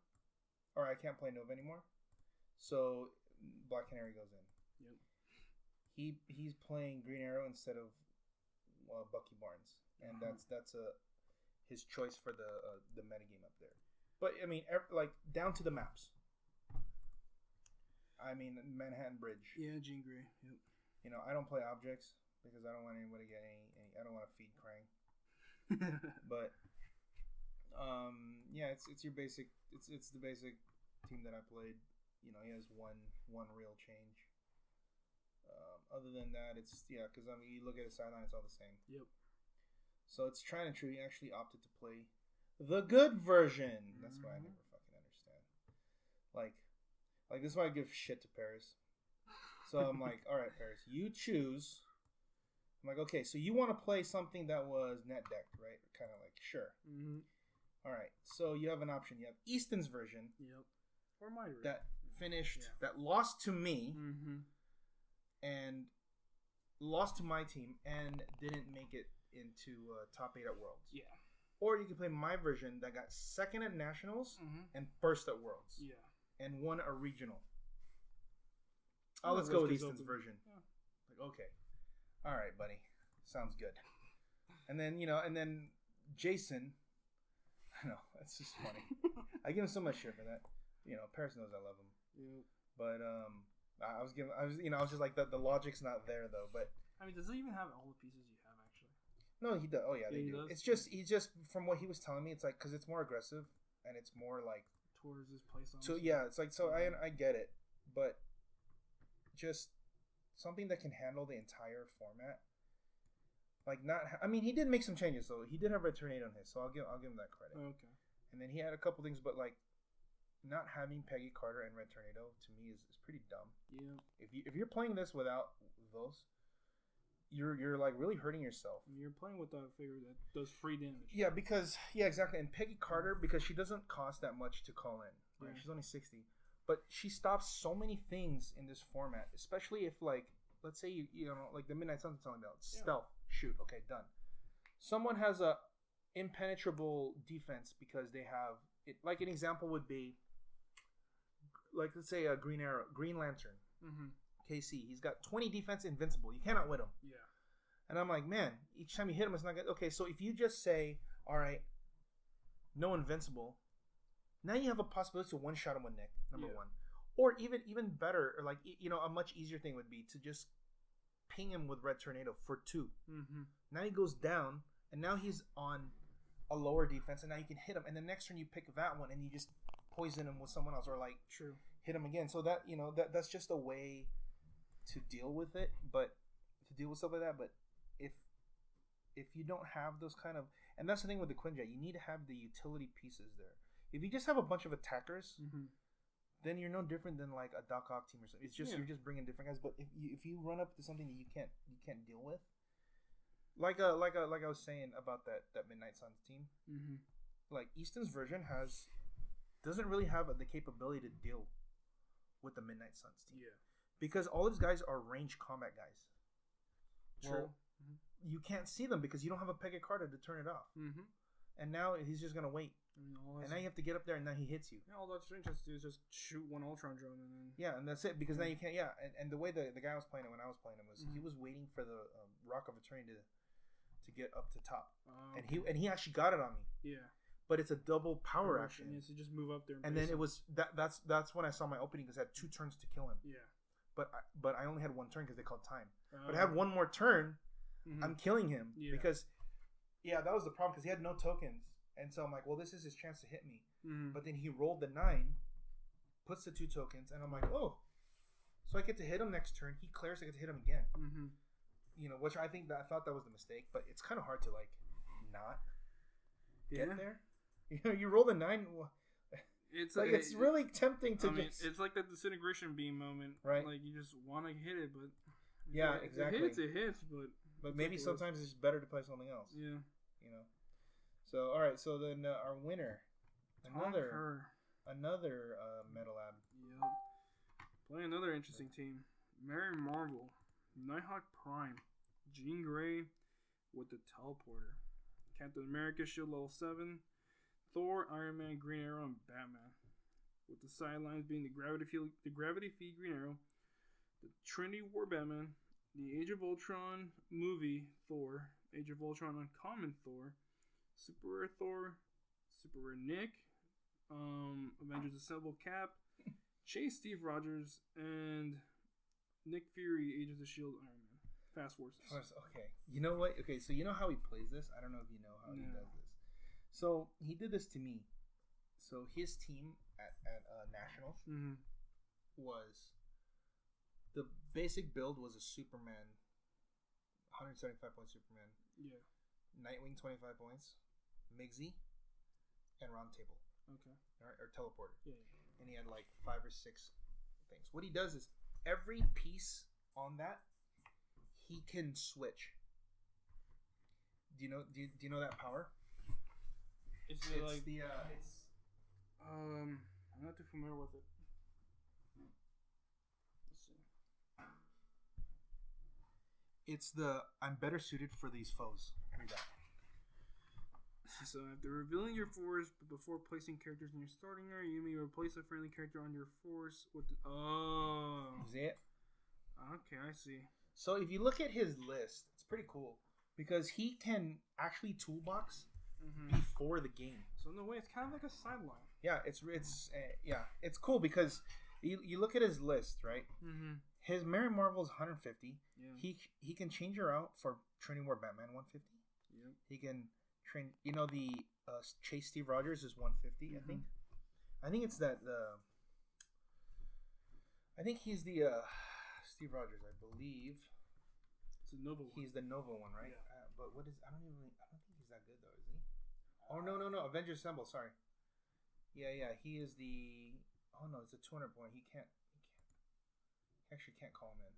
or I can't play Nova anymore. So Black Canary goes in. Yep. He's playing Green Arrow instead of Bucky Barnes, and that's his choice for the metagame up there. But I mean, like down to the maps. I mean, Manhattan Bridge. Yeah, Jean Grey. Yep. You know, I don't play objects because I don't want anybody to get any I don't want to feed Krang. But yeah, it's your basic. It's the basic team that I played. You know, he has one real change. Other than that, it's because I mean, you look at his sideline, it's all the same. Yep. So it's tried and true. He actually opted to play the good version. That's why I never fucking understand. Like this is why I give shit to Paris. So I'm like, all right, Paris, you choose. I'm like, okay, so you want to play something that was net decked, right? Kind of like, sure. Mm-hmm. All right, so you have an option. You have Easton's version. Yep. Or my version. That finished, that lost to me, and lost to my team, and didn't make it into top 8 at Worlds. Yeah. Or you can play my version that got second at Nationals and first at Worlds. Yeah. And won a regional. Oh, let's go with Easton's version. Yeah. Like, okay. All right, buddy. Sounds good. And then, Jason. I know, that's just funny. I give him so much shit for that. You know, Paris knows I love him. Yeah. But I was just like the logic's not there though. But I mean, does he even have all the pieces you have actually? No, he does. Oh yeah, they do. Does? He's just from what he was telling me, it's like because it's more aggressive and it's more like towards his play style. So yeah, it's like I get it, but just something that can handle the entire format. Like I mean, he did make some changes though. He did have Red Tornado on his, so I'll give him that credit. Okay. And then he had a couple things, but like not having Peggy Carter and Red Tornado to me is pretty dumb. Yeah. If you're playing this without those, you're like really hurting yourself. You're playing with a figure that does free damage. Yeah, exactly. And Peggy Carter, because she doesn't cost that much to call in. Right? Yeah. She's only 60, but she stops so many things in this format. Especially if like, let's say you know like the Midnight Sun's telling about stealth, shoot, okay, done. Someone has a impenetrable defense because they have it. Like an example would be, like let's say a Green Lantern. KC, he's got 20 defense, invincible. You cannot win him. Yeah. And I'm like, man, each time you hit him, it's not good. Okay, so if you just say, all right, no invincible, now you have a possibility to one shot him with Nick, number one. Or even better, or like a much easier thing would be to just ping him with Red Tornado for 2. Now he goes down, and now he's on a lower defense, and now you can hit him. And the next turn you pick that one, and you just poison him with someone else, or like hit him again. So that that's just a way to deal with it, but to deal with stuff like that. But if you don't have those kind of, and that's the thing with the Quinjet, you need to have the utility pieces there. If you just have a bunch of attackers, then you're no different than like a Doc Ock team or something. It's just you're just bringing different guys. But if you run up to something that you can't deal with, like I was saying about that Midnight Suns team, like Easton's version doesn't really have the capability to deal with the Midnight Suns team. Yeah, because all these guys are range combat guys. True. Well, you can't see them because you don't have a Pega Carta to turn it off. And now he's just gonna wait. And now you have to get up there, and now he hits you. Yeah, all that Strange has to do is just shoot one Ultron drone, and then and that's it. Because now you can't. Yeah, and the way the guy was playing it when I was playing him was he was waiting for the Rock of Eternity to get up to top, and he actually got it on me. Yeah, but it's a double power action. Yeah, so just move up there. And then it was that's when I saw my opening because I had 2 turns to kill him. Yeah, but I only had 1 turn because they called time. But I have 1 more turn. I'm killing him because that was the problem because he had no tokens. And so I'm like, well, this is his chance to hit me. But then he rolled the 9, puts the 2 tokens, and I'm like, oh. So I get to hit him next turn. He clears, I get to hit him again. You know, which I thought that was the mistake. But it's kind of hard to, like, not get there. You know, you roll the 9. It's like it's really tempting to it's like that disintegration beam moment. Right. Like, you just want to hit it, but... Yeah, exactly. It hits, but maybe sometimes it's better to play something else. Yeah. You know? So all right, so then our winner, another Metal Lab. Yep. Play another interesting team. Mary Marvel, Nighthawk Prime, Jean Grey with the Teleporter, Captain America Shield level 7, Thor, Iron Man, Green Arrow, and Batman. With the sidelines being the Gravity Feed Green Arrow, the Trinity War Batman, the Age of Ultron movie Thor, Age of Ultron Uncommon Thor, Super Rare Thor, Super Rare Nick, Avengers Assemble Cap, Chase Steve Rogers, and Nick Fury, Agents of S.H.I.E.L.D. Iron Man. Fast Forces. Okay. You know what? Okay, so you know how he plays this? I don't know if you know how he does this. So he did this to me. So his team at Nationals was... The basic build was a Superman, 175-point Superman. Yeah. Nightwing, 25 points. Migsy, and Round Table. Okay. Or Teleporter. Yeah. And he had like 5 or 6 things. What he does is every piece on that he can switch. Do you know that power? I'm not too familiar with it. Let's see. It's I'm better suited for these foes. Read that. So after revealing your force before placing characters in your starting area, you may replace a friendly character on your force with See it? Okay, I see. So if you look at his list, it's pretty cool because he can actually toolbox before the game. So in a way, it's kind of like a sideline. Yeah, it's cool because you look at his list, right? His Mary Marvel is 150. Yeah. He can change her out for Trinity War Batman 150. Yep. He can train. You know the Chase Steve Rogers is 150. I think it's that. I think he's the Steve Rogers. I believe. It's a Nova one. He's the Nova one, right? Yeah. But what is? I don't think he's that good though. Is he? Oh no! Avengers Assemble. Sorry. Yeah. He is the. Oh no! It's a 200 point. He can't. Actually, can't call him in.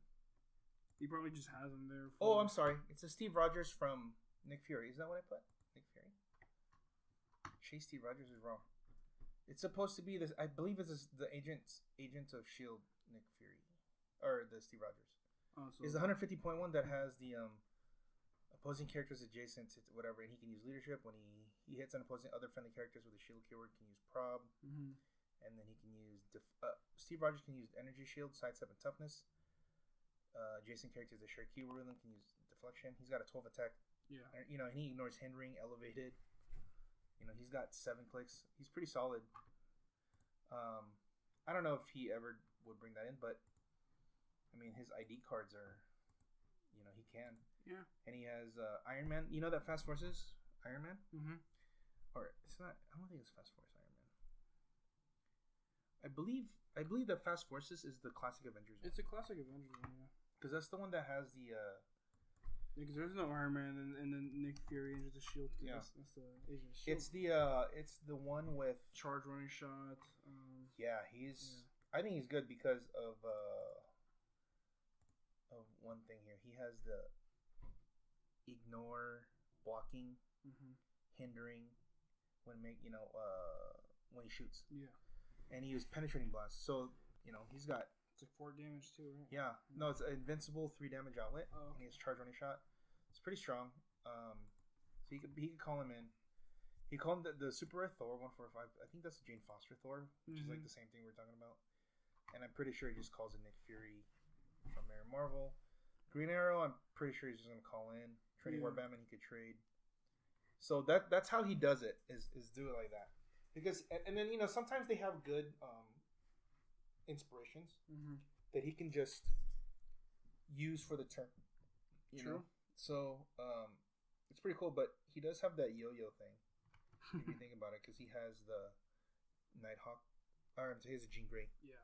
He probably just has him there. Oh, I'm sorry. It's a Steve Rogers from Nick Fury. Is that what I put? Nick Fury. Chase Steve Rogers is wrong. It's supposed to be this. I believe it's the agent of S.H.I.E.L.D. Nick Fury, or the Steve Rogers. Oh, so is the 150.1 that has the opposing characters adjacent to whatever, and he can use leadership when he hits on opposing other friendly characters with a shield keyword. Can use prob, and then he can use Steve Rogers can use energy shield, sidestep, and toughness. Adjacent characters that share keyword with him can use deflection. He's got a 12 attack. Yeah, and he ignores hindering, elevated. He's got 7 clicks. He's pretty solid. I don't know if he ever would bring that in, but I mean, his ID cards are, he can. Yeah. And he has Iron Man. You know that Fast Forces Iron Man? Or it's not. I don't think it's Fast Force Iron Man. I believe that Fast Forces is the classic Avengers one. It's a classic Avengers one, yeah. Because that's the one that has the. Because there's no Iron Man and then Nick Fury Agents of S.H.I.E.L.D. Yeah, that's the Agents of S.H.I.E.L.D. It's the one with charge running shot. Yeah, he's I think he's good because of one thing here. He has the ignore blocking, hindering when when he shoots. Yeah. And he used penetrating blast. So, he's got it's like 4 damage too, right? Yeah. No, it's an invincible 3 damage outlet. Oh, And okay. he has charge running shot. It's pretty strong. So he could call him in. He called him the Super Rare Thor 145. I think that's Jane Foster Thor, which is like the same thing we're talking about. And I'm pretty sure he just calls it Nick Fury from Mary Marvel. Green Arrow, I'm pretty sure he's just gonna call in. Trading War Batman, he could trade. So that's how he does it. Is do it like that. Because and then sometimes they have good inspirations that he can just use for the turn. You know? So it's pretty cool. But he does have that yo-yo thing. If you think about it, because he has the Nighthawk. Or he has a Jean Grey. Yeah.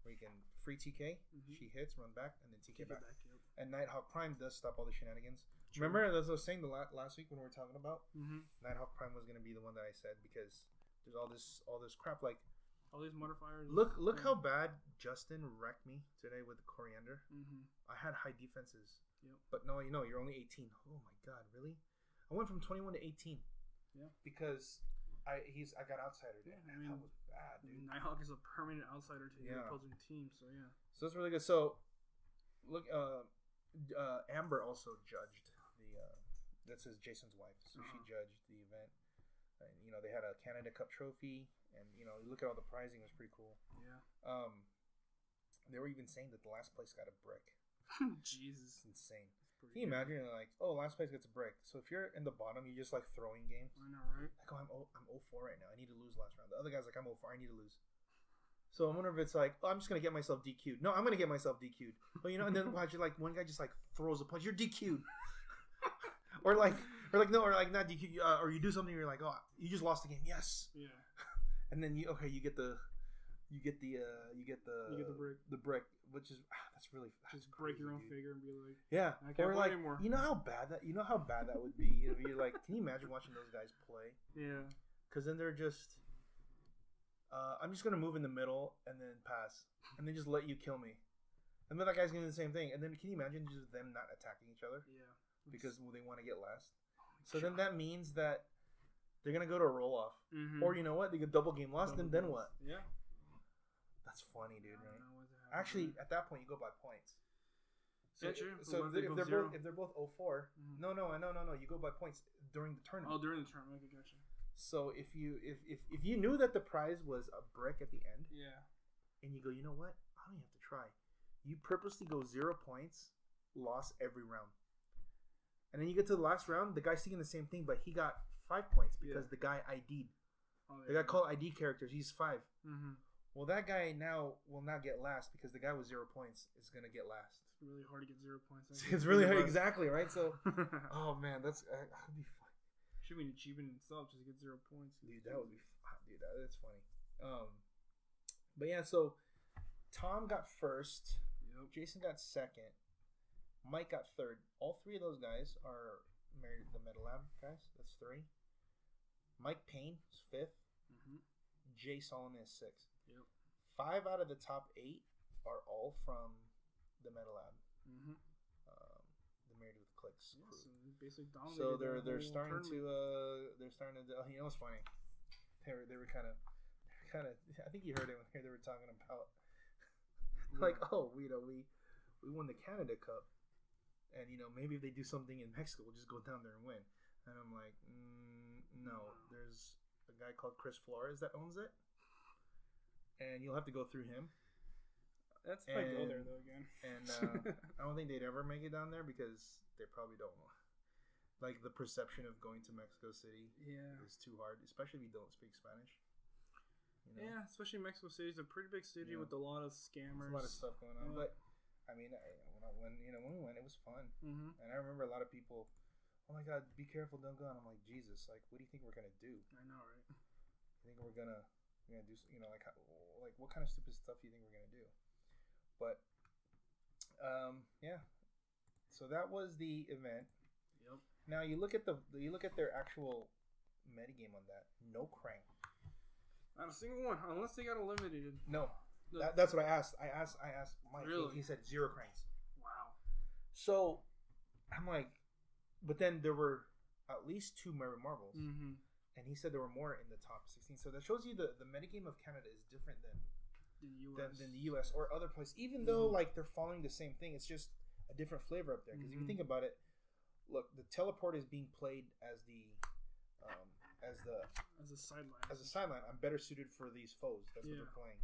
Where you can free TK, she hits, run back, and then TK back. And Nighthawk Prime does stop all the shenanigans. True. Remember, as I was saying last week when we were talking about Nighthawk Prime was going to be the one that I said because there's all this crap like all these modifiers. Look how bad Justin wrecked me today with the Coriander. I had high defenses, but no, you're only 18. Oh my god, really? I went from 21 to 18. Yeah, because I got outsider. Yeah, that was bad, dude. Nighthawk is a permanent outsider to the opposing team, so yeah. So that's really good. So look, Amber also judged that's his Jason's wife. So she judged the event. And, they had a Canada Cup trophy, and you look at all the prizing, it was pretty cool. Yeah. They were even saying that the last place got a brick. Jesus, it's insane. Can you imagine? Like, last place gets a brick. So if you're in the bottom, you're just like throwing games. I know, right? Like, I'm 0-4 right now. I need to lose last round. The other guy's like, I'm 0-4. I need to lose. So I wonder if it's like, I'm just gonna get myself DQ'd. No, I'm gonna get myself DQ'd. But and then watch like one guy just like throws a punch. You're DQ'd. or like not DQ. Or you do something. You're like, oh, you just lost the game. Yes. Yeah. And then you get the brick. The brick, which is that's really just break your own figure and be like, yeah. I can't play anymore. anymore. You know how bad that would be if you're like, can you imagine watching those guys play? Yeah. Because then they're just. I'm just gonna move in the middle and then pass, and then just let you kill me, and then that guy's gonna do the same thing. And then can you imagine just them not attacking each other? Yeah, because they want to get last. So then that means that they're gonna go to a roll off, or you know what? They get double game loss. Then what? Yeah, that's funny, dude. Right? Actually, at that point, you go by points. So, yeah, true. So if they're both 0-4, no, you go by points during the tournament. Oh, during the tournament, okay, gotcha. So if you knew that the prize was a brick at the end, and you go, you know what? I don't even have to try. You purposely go 0 points, lost every round, and then you get to the last round. The guy's thinking the same thing, but he got 5 points because the guy ID'd. The guy called ID characters. He's 5. Well, that guy now will not get last because the guy with 0 points is gonna get last. It's really hard to get 0 points. It's really hard, exactly right. So, oh man, that'd be fun. Should be an achievement in itself just to get 0 points. Dude, that would be fun. Dude, that's funny. But yeah, so Tom got first. Yep. Jason got second. Mike got third. All 3 of those guys are married to the Metal Lab guys. That's 3. Mike Payne is 5th. Jay Solomon is 6th. Yep. 5 out of the top 8 are all from the Metal Lab. Married with Clicks. Yeah, so basically so they're starting to you know what's funny? They were kind of I think you heard it when they were talking about like we won the Canada Cup, and maybe if they do something in Mexico we'll just go down there and win. And I'm like, no, there's a guy called Kris Flores that owns it, and you'll have to go through him. That's if I go there though again. And I don't think they'd ever make it down there because they probably don't know. Like the perception of going to Mexico City is too hard, especially if you don't speak Spanish. Yeah, especially Mexico City is a pretty big city with a lot of scammers. There's a lot of stuff going on. But I mean, when we went, it was fun. And I remember a lot of people, oh my God, be careful, don't go. And I'm like, Jesus, like, what do you think we're gonna do? I know, right? You think we're gonna do, like what kind of stupid stuff do you think we're gonna do? But, yeah. So that was the event. Yep. Now you look at their actual metagame on that. No crank. Not a single one, unless they got eliminated. No, That's what I asked. I asked Mike. Really? He said 0 cranks. Wow. So I'm like, but then there were at least 2 Mary Marbles, Mm-hmm. and he said there were more in the top 16. So that shows you the metagame of Canada is different than the U.S. or other places. Even though like they're following the same thing, it's just a different flavor up there. Because if you think about it, look, the teleport is being played as a sideline. I'm better suited for these foes. That's what they're playing.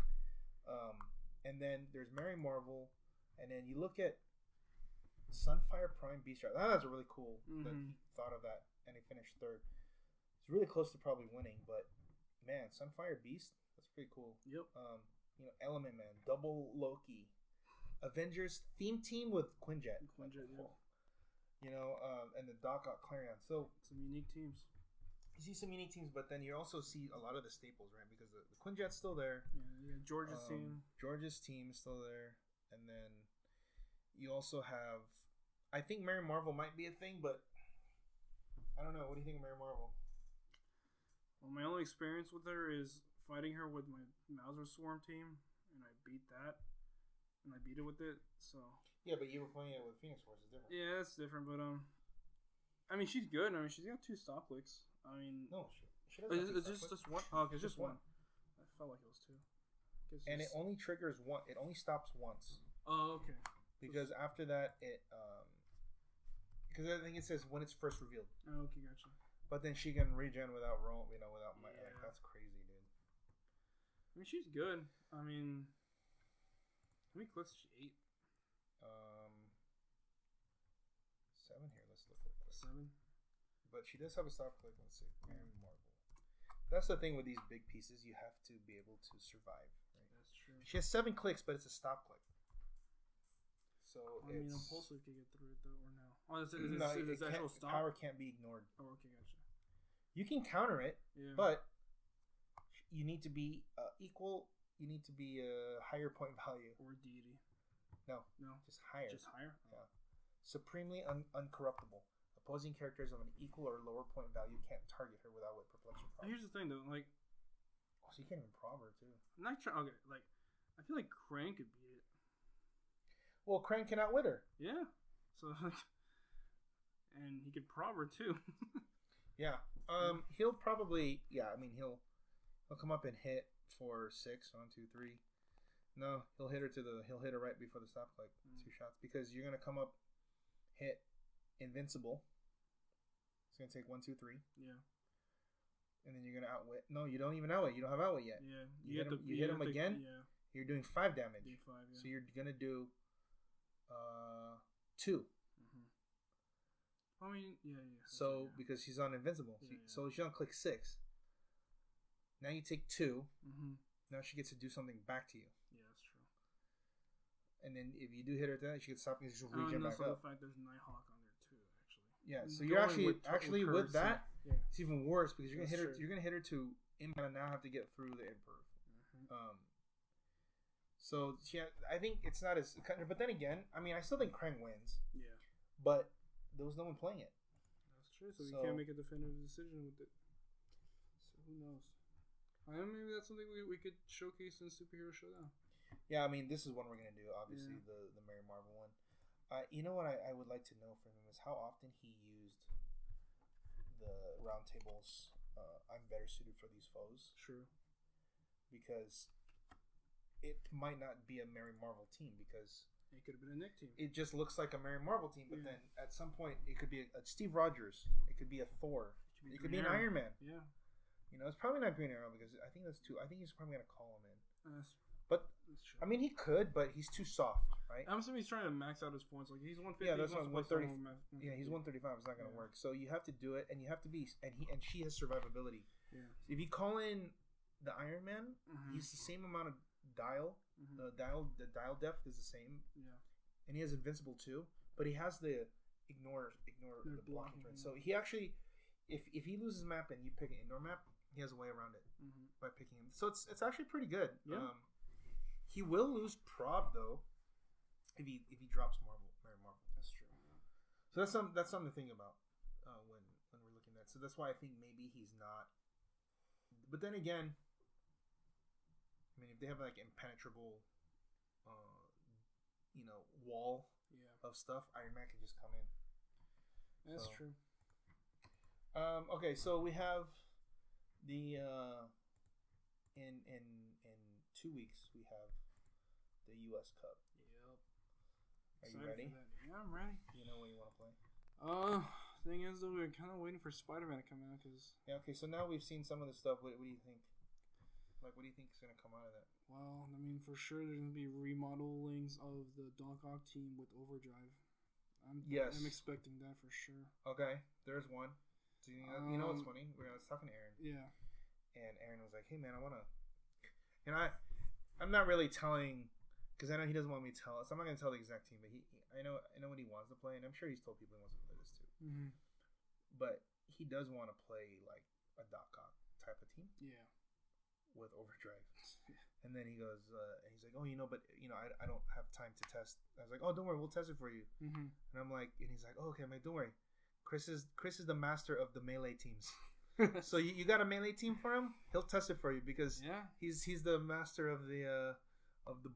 And then there's Mary Marvel, and then you look at Sunfire Prime Beast Rider. That's really cool that he thought of that, and he finished 3rd. It's really close to probably winning, but man, Sunfire Beast, that's pretty cool. Yep. Element Man, Double Loki, Avengers theme team with Quinjet. Yeah. And the Doc Ock Clarion. So some unique teams. You see some unique teams, but then you also see a lot of the staples, right? Because the Quinjet's still there. Yeah, George's team. George's team is still there, and then you also have. I think Mary Marvel might be a thing, but I don't know. What do you think of Mary Marvel? Well, my only experience with her is fighting her with my Mauser Swarm team, and I beat that, and I beat it with it. So yeah, but you were playing it with Phoenix Force. It's different. Yeah, that's different. But I mean, she's good. I mean, she's got 2 stop clicks. I mean, no, she doesn't. It's just one. Oh, okay, it's just one. I felt like it was 2. And it only triggers one. It only stops once. Oh, okay. Because after that, because I think it says when it's first revealed. Oh, okay, gotcha. But then she can regen without roll, without my. Like, that's crazy, dude. I mean, she's good. I mean, how many clicks did she 8? 7 here. Let's look real quick. 7. But she does have a stop click. Let's see. Mary Marvel. That's the thing with these big pieces. You have to be able to survive. Right? That's true. She has 7 clicks, but it's a stop click. So I mean, Impulsive can get through it though, or no? Oh, is it actual stop? Power can't be ignored. Oh, okay, gotcha. You can counter it, but you need to be equal. You need to be a higher point value or deity. No, just higher. Just higher. Yeah. Supremely uncorruptible. Opposing characters of an equal or lower point value can't target her without with perplexion. Here's the thing, though. Like, so you can't even prob her too. I'm not trying. Okay, like, I feel like Krang could beat it. Well, Krang can outwit her. Yeah. So, and he could prob her too. Yeah. He'll probably. Yeah. I mean, he'll come up and hit for 6. 1, 2, 3. No, he'll hit her right before the stop click. 2 shots because you're gonna come up, hit. Invincible. It's gonna take 1, 2, 3. Yeah. And then you're gonna outwit. No, you don't even outwit. You don't have outwit yet. Yeah. You hit him again. Yeah. You're doing 5 damage. Do 5, yeah. So you're gonna do 2. Mm-hmm. I mean, yeah. So because she's on invincible, so she's on click 6. Now you take 2. Mm-hmm. Now she gets to do something back to you. Yeah, that's true. And then if you do hit her, that she gets stopped and she'll regen back up. The fact there's Nighthawk on there too, actually. Yeah, so you're actually with that. Yeah. It's even worse because you're gonna hit her. You're gonna hit her to and now have to get through the imperv. Mm-hmm. So I think it's not as. But then again, I mean, I still think Krang wins. Yeah. But there was no one playing it. That's true. So you can't make a definitive decision with it. So who knows? Maybe that's something we could showcase in Superhero Showdown. Yeah, I mean, this is one we're gonna do. Obviously, the Mary Marvel one. You know what I would like to know from him is how often he used the roundtables. I'm better suited for these foes. True. Because it might not be a Mary Marvel team because it could have been a Nick team. It just looks like a Mary Marvel team, but then at some point it could be a Steve Rogers. It could be a Thor. It could be an Iron Man. Yeah. You know, it's probably not Green Arrow because I think that's too. I think he's probably gonna call him in. But that's true. I mean, he could, but he's too soft, right? I'm assuming he's trying to max out his points. Like he's 150. Yeah, that's 130. Yeah, he's 135. It's not gonna Yeah. work. So you have to do it, and you have to be, and she has survivability. Yeah. So if you call in the Iron Man, he's the same amount of dial. The dial depth is the same. Yeah. And he has invincible too, but he has the ignore the blocking trend. So he actually, if he loses map and you pick an indoor map, he has a way around it by picking him. So it's actually pretty good. Yeah. He will lose prob though if he drops Mary Marvel. That's true. So that's something to think about when we're looking at. So that's why I think maybe he's not. But then again, I mean, if they have like impenetrable, wall of stuff, Iron Man can just come in. That's true. Okay, so we have the in 2 weeks we have the U.S. Cup. Yep. Are you ready? Yeah, I'm ready. You know what you want to play? Thing is though, we're kind of waiting for Spider-Man to come out because. Yeah. Okay. So now we've seen some of the stuff. What do you think? Like, what do you think is gonna come out of that? Well, I mean, for sure there's gonna be remodelings of the Doc Ock team with Overdrive. I'm expecting that for sure. Okay, there's one. So you know what's funny? I was talking to Aaron. Yeah. And Aaron was like, "Hey man, I wanna," and I'm not really telling, because I know he doesn't want me to tell. So I'm not gonna tell the exact team, but I know what he wants to play, and I'm sure he's told people he wants to play this too. Mm-hmm. But he does want to play like a Doc Ock type of team. Yeah. With Overdrive. And then he goes, and he's like, "Oh, but I don't have time to test." I was like, "Oh, don't worry, we'll test it for you." Mm-hmm. And I'm like, and he's like, "Oh, okay." I'm like, "Don't worry, Kris is the master of the melee teams. So you got a melee team for him? He'll test it for you because he's the master of the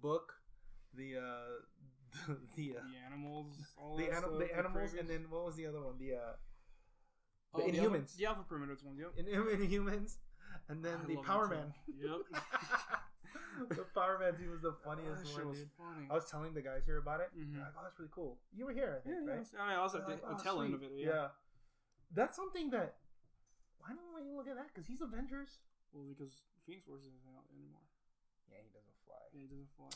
book, the animals, the animals, and then what was the other one? The Inhumans, the Alpha Primitives ones. Yep, Inhumans. And then the Power Man. Yep. The Power Man team was the funniest one. Was funny. I was telling the guys here about it. Mm-hmm. They're like, "Oh, that's really cool." You were here, I think, right? I was at the tail end of it. Yeah. That's something that. Why don't you look at that? Because he's Avengers. Well, because Phoenix Force isn't out anymore. Yeah, he doesn't fly. Yeah, he doesn't fly.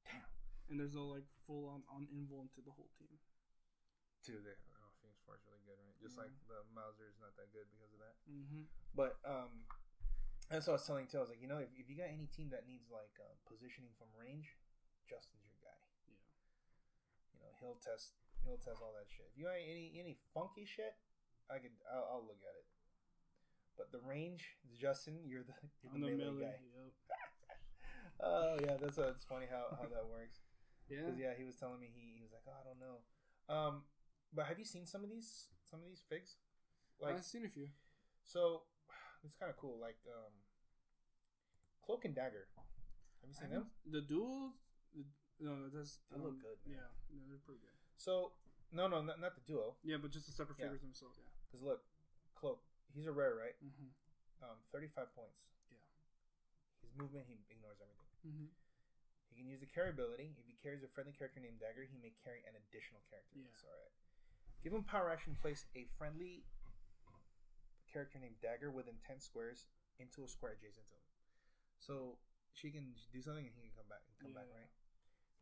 Damn. And there's no like full on invuln to the whole team. Dude, Phoenix Force is really good, right? Just like the Mauser is not that good because of that. Mm-hmm. But that's what I was telling too. I was like, if you got any team that needs like positioning from range, Justin's your guy. Yeah. He'll test all that shit. If you got any funky shit, I'll look at it. But the range, Justin, you're the melee guy. Yep. Oh yeah, it's funny how that works. Yeah. Because he was telling me he was like, "Oh, I don't know." But have you seen some of these figs? Like, I've seen a few. So it's kind of cool. Like Cloak and Dagger. Have you seen them? The duels? No, that's they look good, man. Yeah, no, they're pretty good. So no, not the duo. Yeah, but just the separate figures themselves. Yeah. Because look, Cloak, he's a rare, right? Mm-hmm. 35 points. Yeah. His movement, he ignores everything. Mm-hmm. He can use the carry ability. If he carries a friendly character named Dagger, he may carry an additional character. Yeah. That's all right. Give him power action. Place a friendly character named Dagger within 10 squares into a square adjacent to him. So she can do something and he can come back right?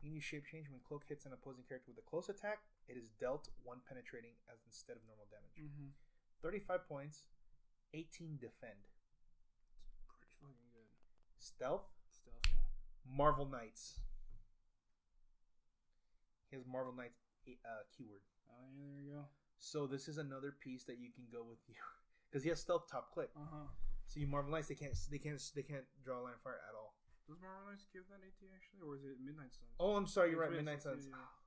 He can use shape change when Cloak hits an opposing character with a close attack. It is dealt 1 penetrating as instead of normal damage. Mm-hmm. 35 points, 18 defend. It's pretty fucking good. Stealth, yeah. Marvel Knights. He has Marvel Knights keyword. Oh yeah, there you go. So this is another piece that you can go with you, because he has stealth top click. So you Marvel Knights, they can't draw a line of fire at all. Does Marvel Knights give that AT actually, or is it Midnight Suns? Oh, I'm sorry, you're right, Midnight Suns. Yeah. Oh,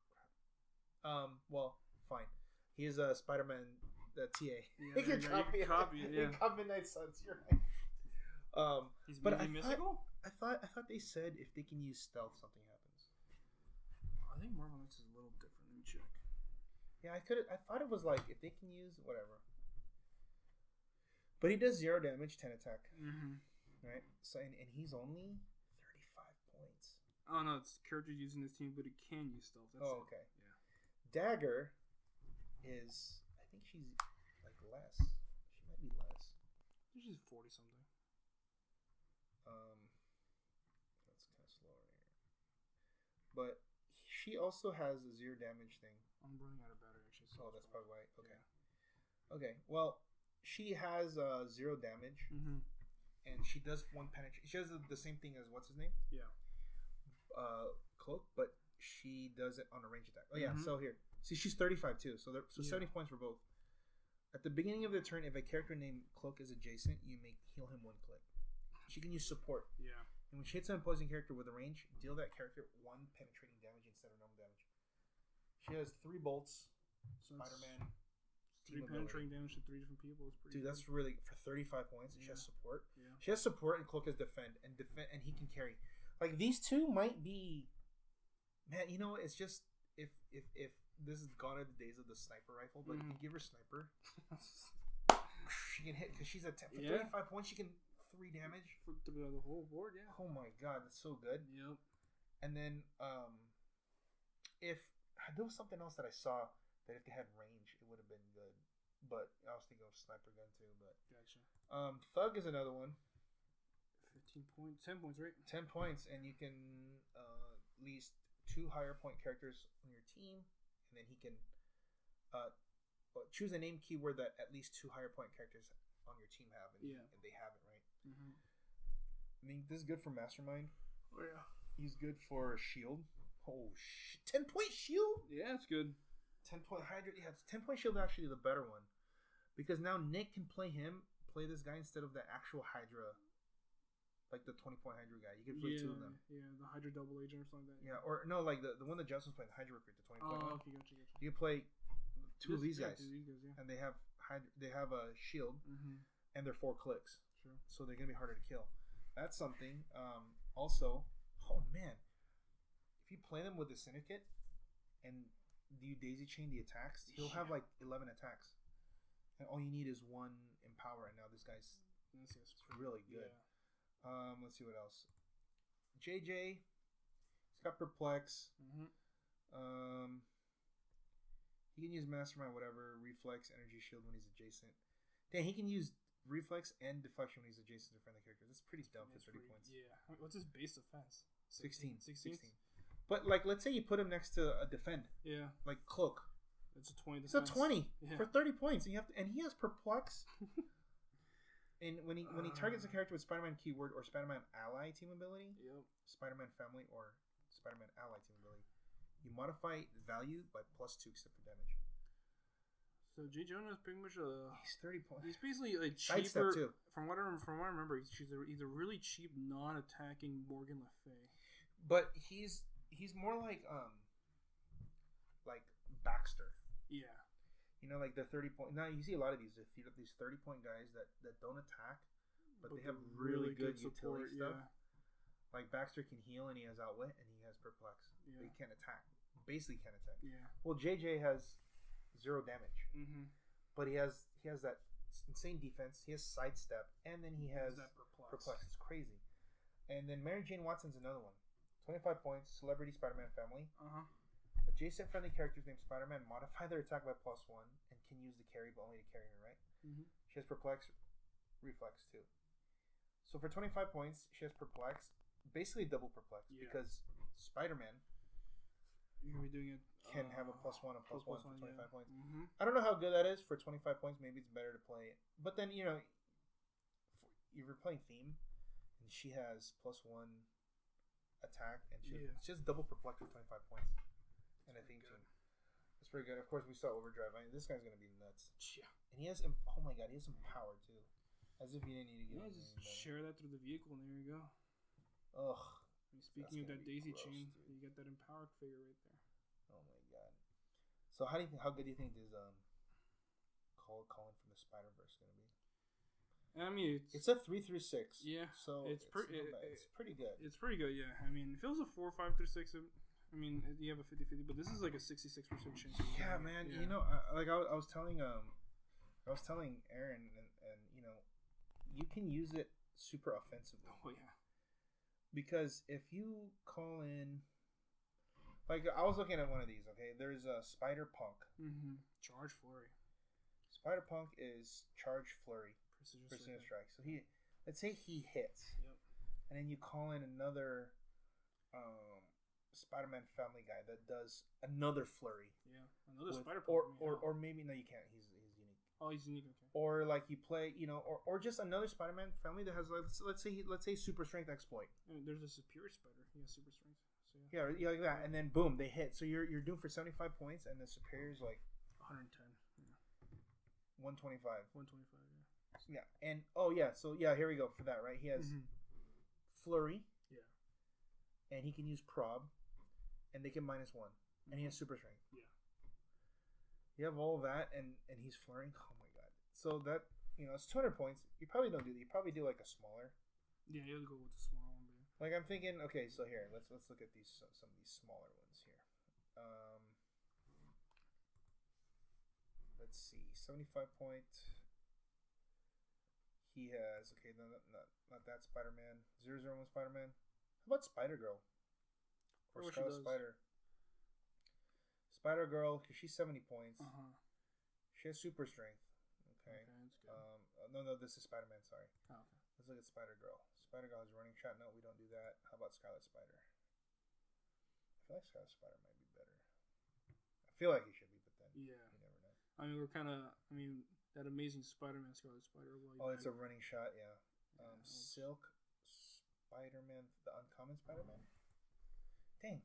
crap. Well, fine. He is a Spider-Man TA. Yeah, he can copy it. Yeah. He can copy Midnight Suns. You're right. He's but mystical. I thought they said if they can use stealth, something happens. I think Marvel Knights is a little different. Let me check. Yeah, I thought it was like if they can use whatever. But he does 0 damage, 10 attack. Mm-hmm. Right? So and he's only 35 points. Oh no, it's characters using this team, but it can use stealth. That's okay. Yeah. Dagger is, I think she's like less. She might be less. I think she's 40 something. That's kind of slow right here. But she also has a 0 damage thing. I'm running out of battery actually. So that's probably why. Okay. Yeah. Okay. Well, she has 0 damage, and she does 1 penetration. She has the same thing as what's his name? Yeah. Cloak, but she does it on a range attack. Oh yeah. So here, see, she's 35 too. So 70 points for both. At the beginning of the turn, if a character named Cloak is adjacent, you may heal him 1 click. She can use support. Yeah. And when she hits an opposing character with a range, deal that character 1 penetrating damage instead of normal damage. She has 3 bolts. Spider-Man. 3 penetrating damage to 3 different people is pretty. Dude, that's really for 35 points. She has support. Yeah. She has support and Cloak has defend, and he can carry. Like these two might be, man. You know, it's just if this is gone are the days of the sniper rifle, but if you give her sniper, she can hit because she's at 35 points. She can 3 damage through the whole board. Yeah. Oh my god, that's so good. Yep. And then if there was something else that I saw that if they had range, it would have been good. But I was thinking of sniper gun too. But gotcha. Thug is another one. 15 points, 10 points, right? 10 points, and you can least 2 higher point characters on your team, and then he can choose a name keyword that at least 2 higher point characters on your team have, and, and they have it, right? Mm-hmm. I mean, this is good for Mastermind. Oh yeah. He's good for Shield. Oh shit! 10-point Shield. Yeah, it's good. 10-point Hydra. Yeah, 10-point Shield is actually the better one because now Nick can play this guy instead of the actual Hydra, like the 20-point Hydra guy. You can play 2 of them. Yeah, the Hydra double agent or something like that. Yeah, or no, like the one that Justin's playing, the Hydra recruit, the 20-point one. Oh, okay, gotcha. You can play 2 of these guys, yeah. and they have a shield, and they're 4 clicks. Sure. So they're gonna be harder to kill. That's something. Also, oh man, if you play them with the Syndicate and you daisy chain the attacks, he'll have like 11 attacks, and all you need is 1 empower. And now this guy's really good. Yeah. Let's see what else. JJ, he's got Perplex. He can use Mastermind, whatever, Reflex, Energy Shield when he's adjacent. Dang, he can use Reflex and Deflection when he's adjacent to friendly characters. That's pretty dumb for 30 points. Yeah. What's his base defense? 16. But, like, let's say you put him next to a Defend. Yeah. Like Cloak. It's a 20 defense. It's a 20 for 30 points. And he has Perplex. And when he targets a character with Spider-Man keyword or Spider-Man ally team ability, Spider-Man family or Spider-Man ally team ability, you modify value by +2 except for damage. So J. Jonah is pretty much he's 30 points. He's basically a cheaper. From what I remember, he's a really cheap non-attacking Morgan Le Fay. But he's more like Baxter. Yeah. You know, like the 30-point. Now you see a lot of these 30-point guys that don't attack, but they have really good support, utility stuff. Like Baxter can heal and he has Outwit and he has Perplex. Yeah. But he can't attack. Basically can't attack. Yeah. Well, JJ has 0 damage. But he has that insane defense. He has sidestep, and then he has that perplex. It's crazy. And then Mary Jane Watson's another one. 25 points. Celebrity Spider-Man family. Adjacent friendly characters named Spider-Man modify their attack by +1 and can use the carry, but only to carry her. Right. She has perplex, reflex too. So for 25 points, she has perplex, basically double perplex because Spider-Man. You're gonna be doing it. Can have a +1 and +1 for 25 points. I don't know how good that is for 25 points. Maybe it's better to play it. But then, if you're playing Theme, and she has +1 attack, and she has double perplex for 25 points. And I think that's pretty good. Of course, we saw Overdrive. I mean, this guy's going to be nuts. Yeah. And he has, oh my god, he has some power, too. As if you didn't need to get just share that through the vehicle, and there you go. Ugh. Speaking of that daisy chain, you get that empowered figure right there. Oh my god! So how good do you think this Colin from the Spider-Verse going to be? I mean, it's a 3 through 6. Yeah, so it's pretty good. It's pretty good. Yeah, I mean, if it was a 4, 5 through 6, I mean, you have a 50-50, but this is like a 66% chance. Yeah, man. Yeah. I was telling Aaron, and you can use it super offensively. Oh yeah. Because if you call in, like I was looking at one of these. Okay, there's a Spider Punk. Charge Flurry. Spider Punk is Charge Flurry. Precision strike. So let's say he hits. Yep. And then you call in another Spider-Man family guy that does another Flurry. Yeah, another Spider Punk. Or maybe no, you can't. He's unique. Oh, he's unique. Okay. Or like you play, or just another Spider-Man family that has, let's say super strength exploit. I mean, there's a superior Spider. He has super strength. So yeah, like that, and then boom, they hit. So you're doomed for 75 points, and the superior's like 110. Yeah. 125. 125. Yeah, and here we go for that. Right, he has Flurry. Yeah. And he can use Prob, and they can -1, and he has super strength. Yeah. You have all that, and he's flurrying. Oh my god! So that it's 200 points. You probably don't do that. You probably do like a smaller. Yeah, you'll go with the small one. Man. Like I'm thinking. Okay, so here let's look at these some of these smaller ones here. Let's see, 75 point. He has not that Spider-Man. 001 Spider-Man. How about Spider-Girl? Or Scarlet Spider? Spider-Girl, because she's 70 points. She has super strength. Okay, that's good. No, this is Spider-Man. Sorry. Oh, okay. Let's look at Spider-Girl. Spider-Girl has running shot. No, we don't do that. How about Scarlet Spider? I feel like Scarlet Spider might be better. I feel like he should be, but then you never know. I mean, that Amazing Spider-Man, Scarlet Spider. It's a running shot, yeah. Silk Spider-Man, the uncommon Spider-Man. Dang.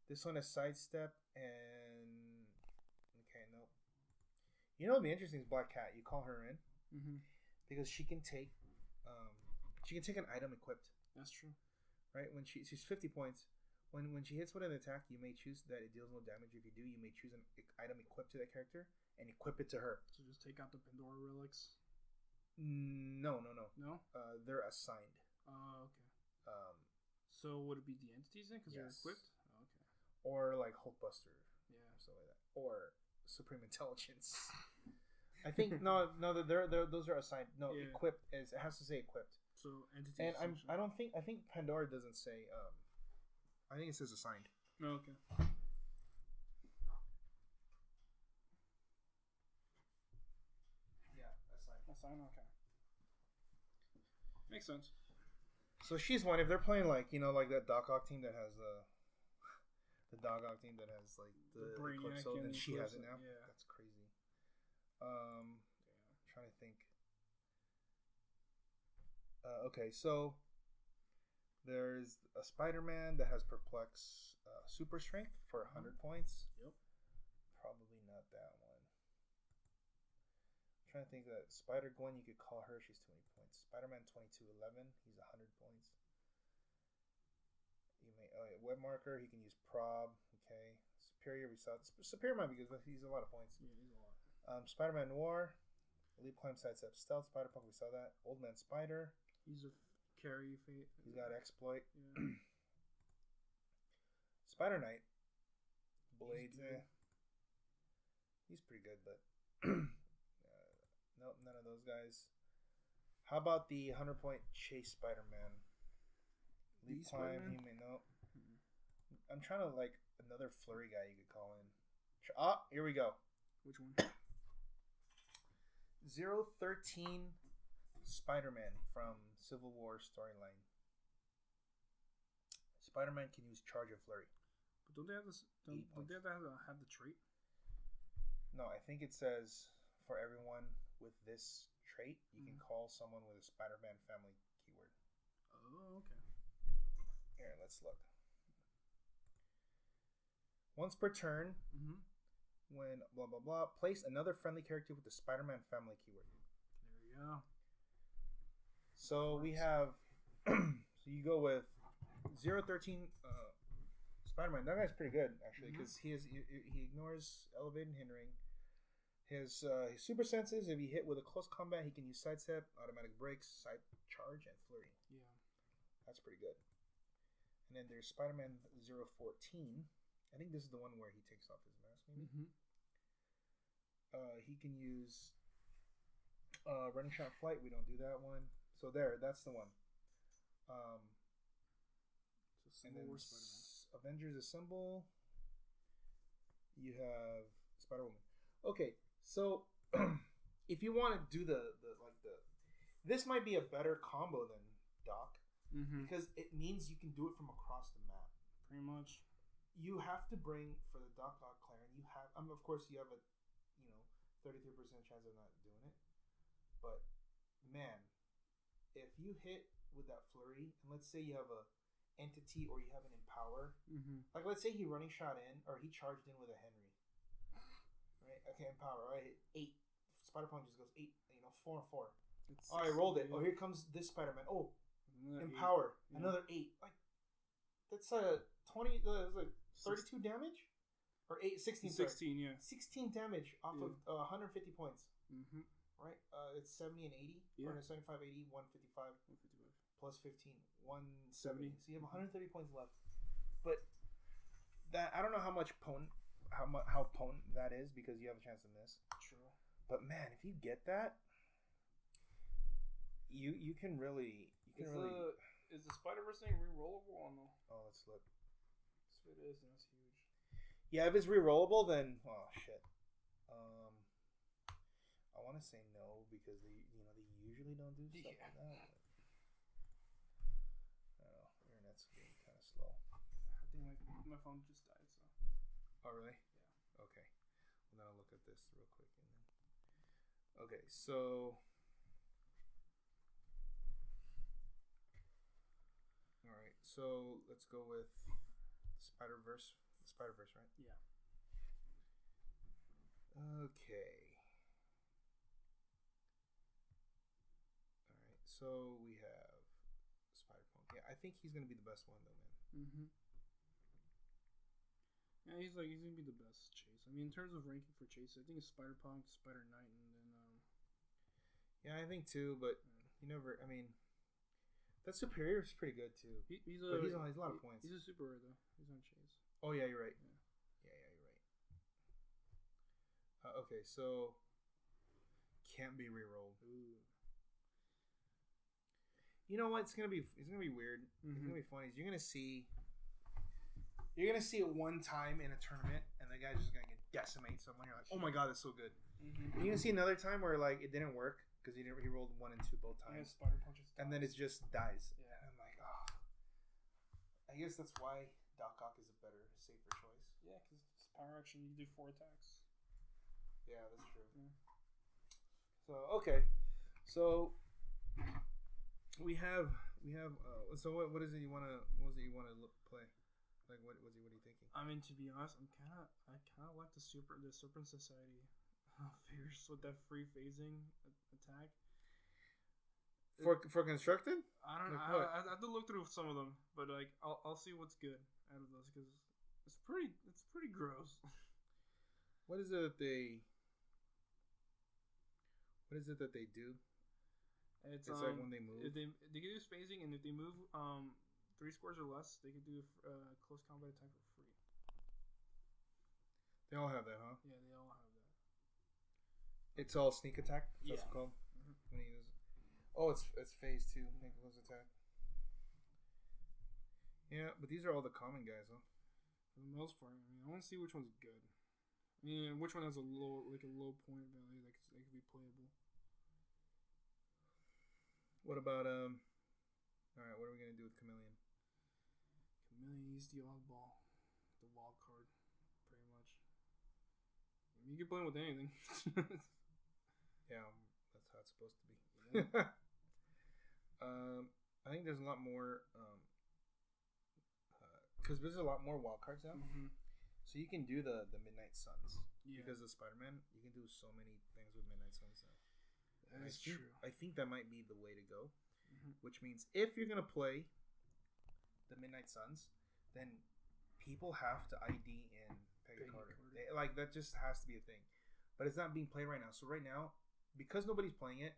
This one is sidestep and okay, nope. You know what'd be interesting is Black Cat. You call her in because she can take an item equipped. That's true. Right? When she's 50 points. When she hits with an attack, you may choose that it deals no damage. If you do, you may choose an item equipped to that character and equip it to her. So just take out the Pandora relics? No. No? They're assigned. Oh, okay. So would it be the entities then? Because they're equipped? Oh, okay. Or like Hulkbuster. Yeah. Or something like that. Or Supreme Intelligence. I think, no, those are assigned. No, equipped it has to say equipped. So entities. And I think Pandora doesn't say, I think it says assigned. Oh, okay. Yeah, assigned. Assigned, okay. Makes sense. So she's one. If they're playing like that Doc Ock team that has the Doc Ock team that has like the Eclipso, then she has it now. Yeah, that's crazy. Trying to think. Okay, so there's a Spider-Man that has Perplex super strength for 100 points. Yep. Probably not that one. I'm trying to think that Spider-Gwen, you could call her. She's 20 points. Spider-Man 2211. He's 100 points. You may Web Marker. He can use Prob. Okay. Superior. We saw Superior might be good, but he's a lot of points. Yeah, he's a lot. Spider-Man Noir. Leap, Climb, Sidestep, Stealth. Spider-Punk. We saw that. Old Man Spider. He's a carry fate. He's got Exploit. Yeah. Spider Knight. Blades. He's pretty good, but nope, none of those guys. How about the 100-point Chase Spider-Man? Leap, Climb. He may know. I'm trying to like another flurry guy you could call in. Here we go. Which one? 013 Spider-Man from Civil War storyline. Spider-Man can use Charge of Flurry. But don't they have this? Don't they have the trait? No, I think it says for everyone with this trait, you can call someone with a Spider-Man family keyword. Oh, okay. Here, let's look. Once per turn, when blah blah blah, place another friendly character with the Spider-Man family keyword. There we go. So we have, so you go with 013 Spider-Man. That guy's pretty good actually because he ignores elevate and hindering. His super senses. If he hit with a close combat, he can use sidestep, automatic brakes, side charge, and flurry. Yeah, that's pretty good. And then there's Spider-Man 014. I think this is the one where he takes off his mask. Maybe. He can use running shot flight. We don't do that one. So that's the one. And then Avengers Assemble. You have Spider-Woman. Okay, so if you want to do the this might be a better combo than Doc because it means you can do it from across the map. Pretty much. You have to bring for the Doc Ock Clarion. You have, of course, you have a 33% chance of not doing it. But man, if you hit with that flurry, and let's say you have a entity or you have an empower, like let's say he running shot in or he charged in with a Henry, right? Okay, empower. Right, 8. Spider-Punk just goes 8. 4 and 4. I rolled it. Oh, here comes this Spider-Man. Oh, empower. 8. Another 8. Like that's a 20. That's like 32 damage. Or 16, 16, yeah. 16 damage off of 150 points. Mm-hmm. Right? It's 70 and 80. Yeah. Or 75, 80, 155. 155. Plus 15. 170. 70. So you have 130 points left. But that, I don't know how potent that is because you have a chance to miss. True. But man, if you get that, you can really... Is the Spider-Verse thing re-rollable or no? Oh, let's look. So it is, and that's huge. Yeah, if it's re-rollable, then shit. I want to say no because they usually don't do stuff like that. I don't know. Internet's being kind of slow. I think my phone just died. So. Oh really? Yeah. Okay. Well, then I'll look at this real quick and then. Okay, so. All right, so let's go with Spider-Verse. Spider-Verse, right? Yeah. Okay. All right, so we have Spider-Punk. Yeah, I think he's gonna be the best one though, man. Mm-hmm. Yeah, he's gonna be the best Chase. I mean, in terms of ranking for Chase, I think it's Spider-Punk, Spider-Knight, and then Yeah, I think too, but you never. I mean, that Superior is pretty good too. He's a lot of points. He's a super rare though. He's on Chase. Oh yeah, you're right. Yeah, you're right. Okay, so can't be re-rolled. Ooh. You know what? It's gonna be weird. Mm-hmm. It's gonna be funny. You're gonna see it one time in a tournament, and the guy's just gonna get decimate someone. You're like, oh my god, that's so good. Mm-hmm. You're gonna see another time where like it didn't work because he rolled 1 and 2 both times. Yeah, Spider Punches. And then it just dies. Yeah. And I'm like, oh. I guess that's why Doc Ock is a better, safer choice. Yeah, because it's power action. You can do 4 attacks. Yeah, that's true. Yeah. So okay, so we have. So what is it you wanna? What was it you wanna play? Like what are you thinking? I mean, to be honest, I kind of like the Serpent Society fierce with that free phasing attack. For constructed? I don't know. I have to look through some of them, but like I'll see what's good out of those because it's pretty gross. What is it that they do? It's like when they move. They can do phasing, and if they move 3 squares or less, they can do close combat attack for free. They all have that, huh? Yeah, they all have that. It's all sneak attack. That's what it's called. Mm-hmm. When he uses. Oh, it's phase 2. Make close attack. Yeah, but these are all the common guys, huh? For the most part, I mean, I want to see which one's good. I mean, which one has a low point value that could be playable. What about all right, what are we gonna do with Chameleon? Chameleon, he's the oddball, the wild card, pretty much. I mean, you can play him with anything. Yeah, that's how it's supposed to be. Yeah. I think there's a lot more because there's a lot more wild cards now. Mm-hmm. So you can do the Midnight Suns. Yeah. Because of Spider-Man, you can do so many things with Midnight Suns now. That is true. I think that might be the way to go. Mm-hmm. Which means if you're gonna play the Midnight Suns, then people have to ID in Peggy Carter. Like that just has to be a thing. But it's not being played right now. So right now, because nobody's playing it,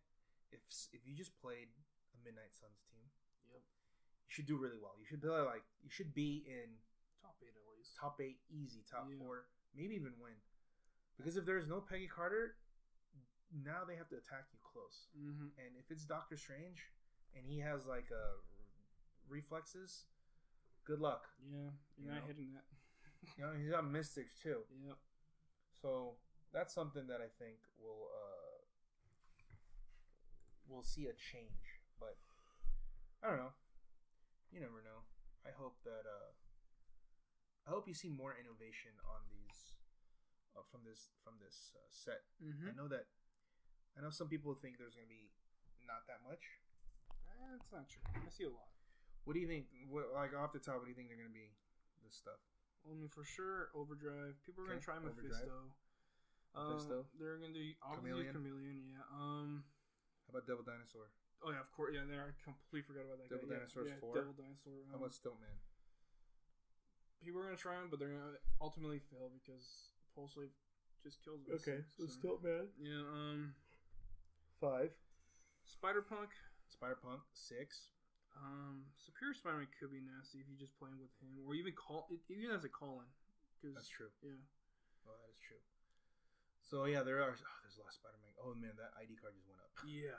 if you just played a Midnight Suns team, yep, you should do really well. You should be in top 8 at least. Top 8 easy, top 4, maybe even win. Because if there's no Peggy Carter, now they have to attack you close. Mm-hmm. And if it's Doctor Strange and he has like reflexes, good luck. Yeah, you're not hitting that. He's got mystics too. Yep. So that's something that I think we'll see a change. But I don't know. You never know. I hope that I hope you see more innovation on these from this set. Mm-hmm. I know some people think there's gonna be not that much. That's not true. I see a lot. What do you think? Like off the top, what do you think they're gonna be? This stuff. Well, I mean, for sure, Overdrive. People are gonna try Mephisto. Mephisto. They're gonna do obviously Chameleon. Yeah. How about Devil Dinosaur? Oh yeah, of course. Yeah, I completely forgot about that. Devil guy. Dinosaur's 4. Devil Dinosaur. How about Stiltman? people are gonna try him, but they're gonna ultimately fail because pulse wave just kills us. Okay, so still man. Yeah. 5. Spider-Punk. 6. Superior Spider-Man could be nasty if you just playing with him, or even even as a call-in. That's true. Yeah. Oh, that is true. So yeah, there's a lot of Spider-Man. Oh man, that ID card just went up. Yeah.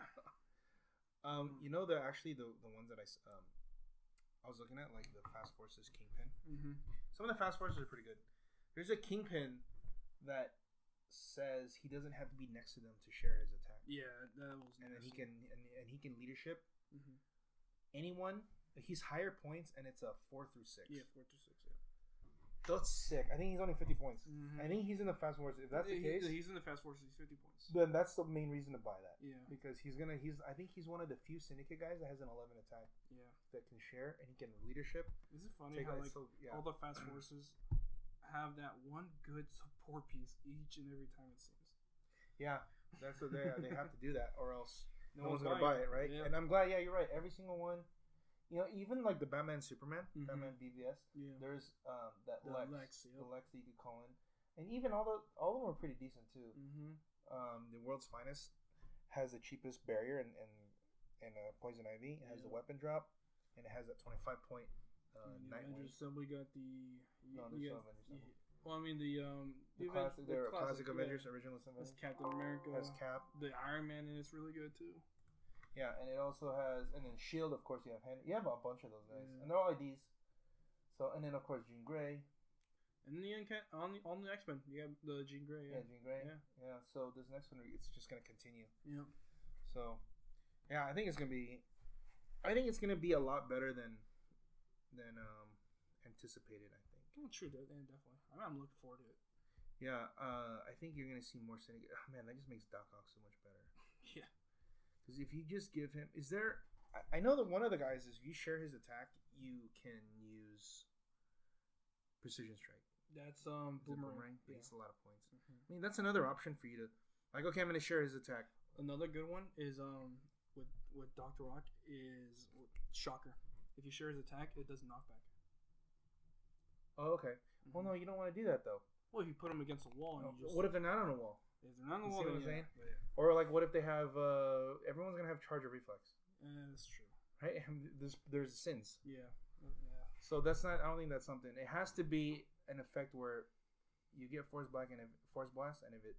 You know the ones that I was looking at, like the Fast Forces Kingpin. Mm-hmm. Some of the Fast Forces are pretty good. There's a Kingpin that says he doesn't have to be next to them to share his attack. Yeah, that was. And then he can leadership anyone. He's higher points, and it's a 4 through 6. Yeah, 4 through 6. Yeah. That's sick. I think he's only 50 points. Mm-hmm. I think he's in the Fast Forces. If that's the case, he's in the Fast Forces. He's 50 points. Then that's the main reason to buy that. Yeah. Because I think he's one of the few Syndicate guys that has an 11 attack. Yeah. That can share, and he can leadership. Is it funny how all the Fast Forces have that one good support piece each and every time it seems. Yeah, that's what they have to do that, or else no one's gonna buying buy it, right? Yeah. And I'm glad. Yeah, you're right. Every single one. You know, even like the Batman Superman, Batman BVS. Yeah. There's the Lex that you could call in, and even all of them are pretty decent too. Mm-hmm. The World's Finest has the cheapest barrier and Poison Ivy. It has the weapon drop, and it has that 25 point Nightwing. So we got the. Well, I mean the classic Avengers, original Avengers. Has Captain America. Has Cap. The Iron Man, and it's really good too. Yeah, and it also has, and then Shield, of course, you have Henry. You have a bunch of those guys, and they're all IDs. So, and then of course Jean Grey. And on the X-Men, you have the Jean Grey. Yeah, Jean Grey. Yeah. So this next one, it's just gonna continue. Yeah. So, yeah, I think it's gonna be a lot better than anticipated. I think. Oh, true, definitely. I'm looking forward to it. Yeah, I think you're gonna see more Syndicate. Oh, man, that just makes Doc Ock so much better. Yeah. Because if you just give him, I know that one of the guys is if you share his attack, you can use Precision Strike. That's Boomerang. Yeah. It's a lot of points. Mm-hmm. I mean, that's another option for you to, like, okay, I'm going to share his attack. Another good one is with Dr. Rock is Shocker. If you share his attack, it does knockback. Oh, okay. Mm-hmm. Well, no, you don't want to do that though. Well, if you put them against a wall, and you just, what if they're not on a wall? If they're not on the wall, then yeah. Or like, what if they have? Everyone's gonna have Charger Reflex. That's true. Right? There's sins. Yeah. So that's not. I don't think that's something. It has to be an effect where you get Force Blast, and if it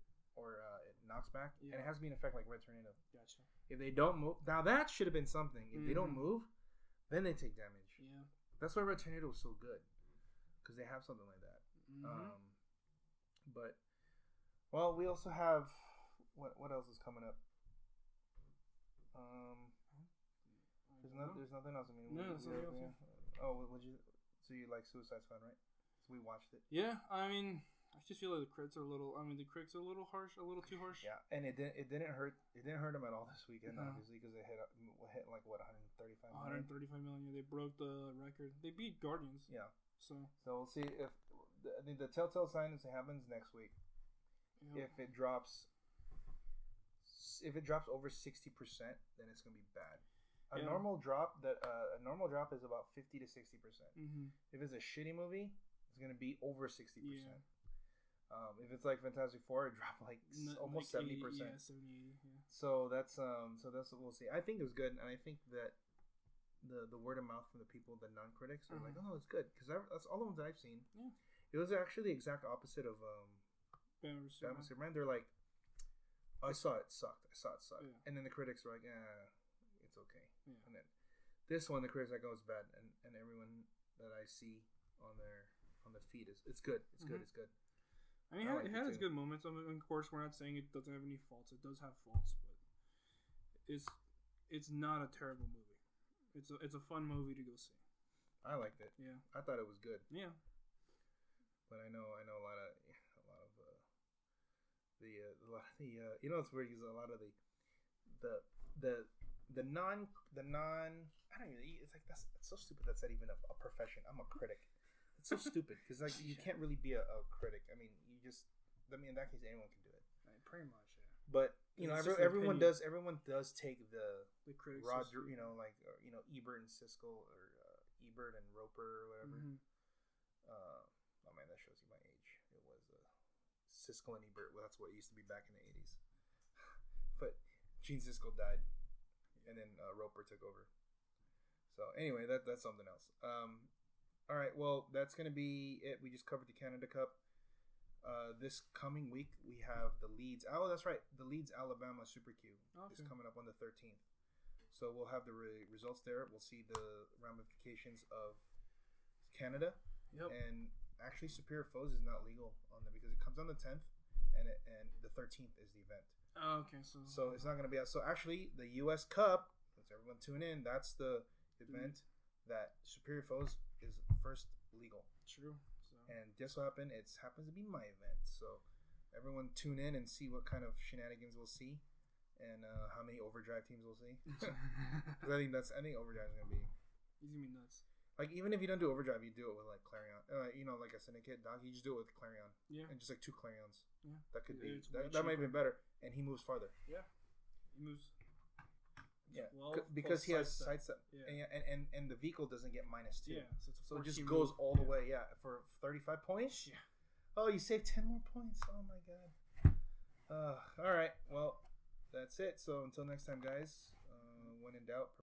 knocks back, and it has to be an effect like Red Tornado. Gotcha. If they don't move, now that should have been something. If they don't move, then they take damage. Yeah. That's why Red Tornado was so good, because they have something like that. Mm-hmm. But. Well, we also have what else is coming up? There's nothing else. I mean, so you like Suicide Squad, right? So we watched it. Yeah, I mean, I just feel like the critics are a little. I mean, the critics are a little harsh, a little too harsh. Yeah, and it didn't hurt them at all this weekend, obviously, because they hit like what 135 million. 135 million. They broke the record. They beat Guardians. Yeah. So we'll see if I think the telltale sign is it happens next week. Yep. If it drops over 60%, then it's gonna be bad. A normal drop is about 50 to 60%. Mm-hmm. If it's a shitty movie, it's gonna be over 60%. Yeah. If it's like Fantastic Four, it dropped like almost 70%. Yeah, 70, 80. Yeah. So that's what we'll see. I think it was good, and I think that the word of mouth from the people, the non-critics, are like, oh, it's good because that's all the ones that I've seen. Yeah. It was actually the exact opposite of Batman Superman. They're like, I saw it sucked. Yeah. And then the critics were like, it's okay. Yeah. And then this one, the critics are like, oh, it's bad. And everyone that I see on the feed it's good. It's good. It's good. I mean, it had its good moments. I mean, of course, we're not saying it doesn't have any faults. It does have faults, but it's not a terrible movie. It's a fun movie to go see. I liked it. Yeah. I thought it was good. Yeah. But I know a lot of you know, it's weird because a lot of the non I don't even, it's like that's so stupid. That's not even a profession. I'm a critic. It's so stupid because like you can't really be a critic. I mean, in that case anyone can do it. Pretty much, yeah. But you know, everyone does take the critics, Roger, you know, like Ebert and Siskel or Ebert and Roper or whatever. Mm-hmm. Oh man, that shows you my age. It was Siskel and Ebert. Well, that's what it used to be back in the 80s. But Gene Siskel died, and then Roper took over. So anyway, that's something else. All right, well, that's gonna be it. We just covered the Canada Cup. This coming week we have the Leeds. Oh, that's right. The Leeds Alabama Super Q is coming up on the 13th. So we'll have the results there. We'll see the ramifications of Canada. Yep. And actually, Superior Foes is not legal on there because it comes on the 10th, and the 13th is the event. Oh, okay. So it's not going to be out. So actually, the U.S. Cup. Let's everyone tune in. That's the event that Superior Foes is first legal. True. So. And just so happens to be my event. So everyone tune in and see what kind of shenanigans we'll see. And how many overdrive teams we'll see. Because I think overdrive is gonna be. He's gonna be nuts. Like even if you don't do overdrive, you do it with like Clarion. Like a syndicate dog, you just do it with Clarion. Yeah. And just like 2 Clarions. Yeah. That could be that might be better. And he moves farther. Yeah. He moves. Yeah. Because he has sidestep. Yeah. And the vehicle doesn't get -2. Yeah. So it just goes all the way. Yeah. For 35 points. Yeah. Oh, you saved 10 more points. Oh my god. All right. Well. That's it. So until next time, guys, when in doubt,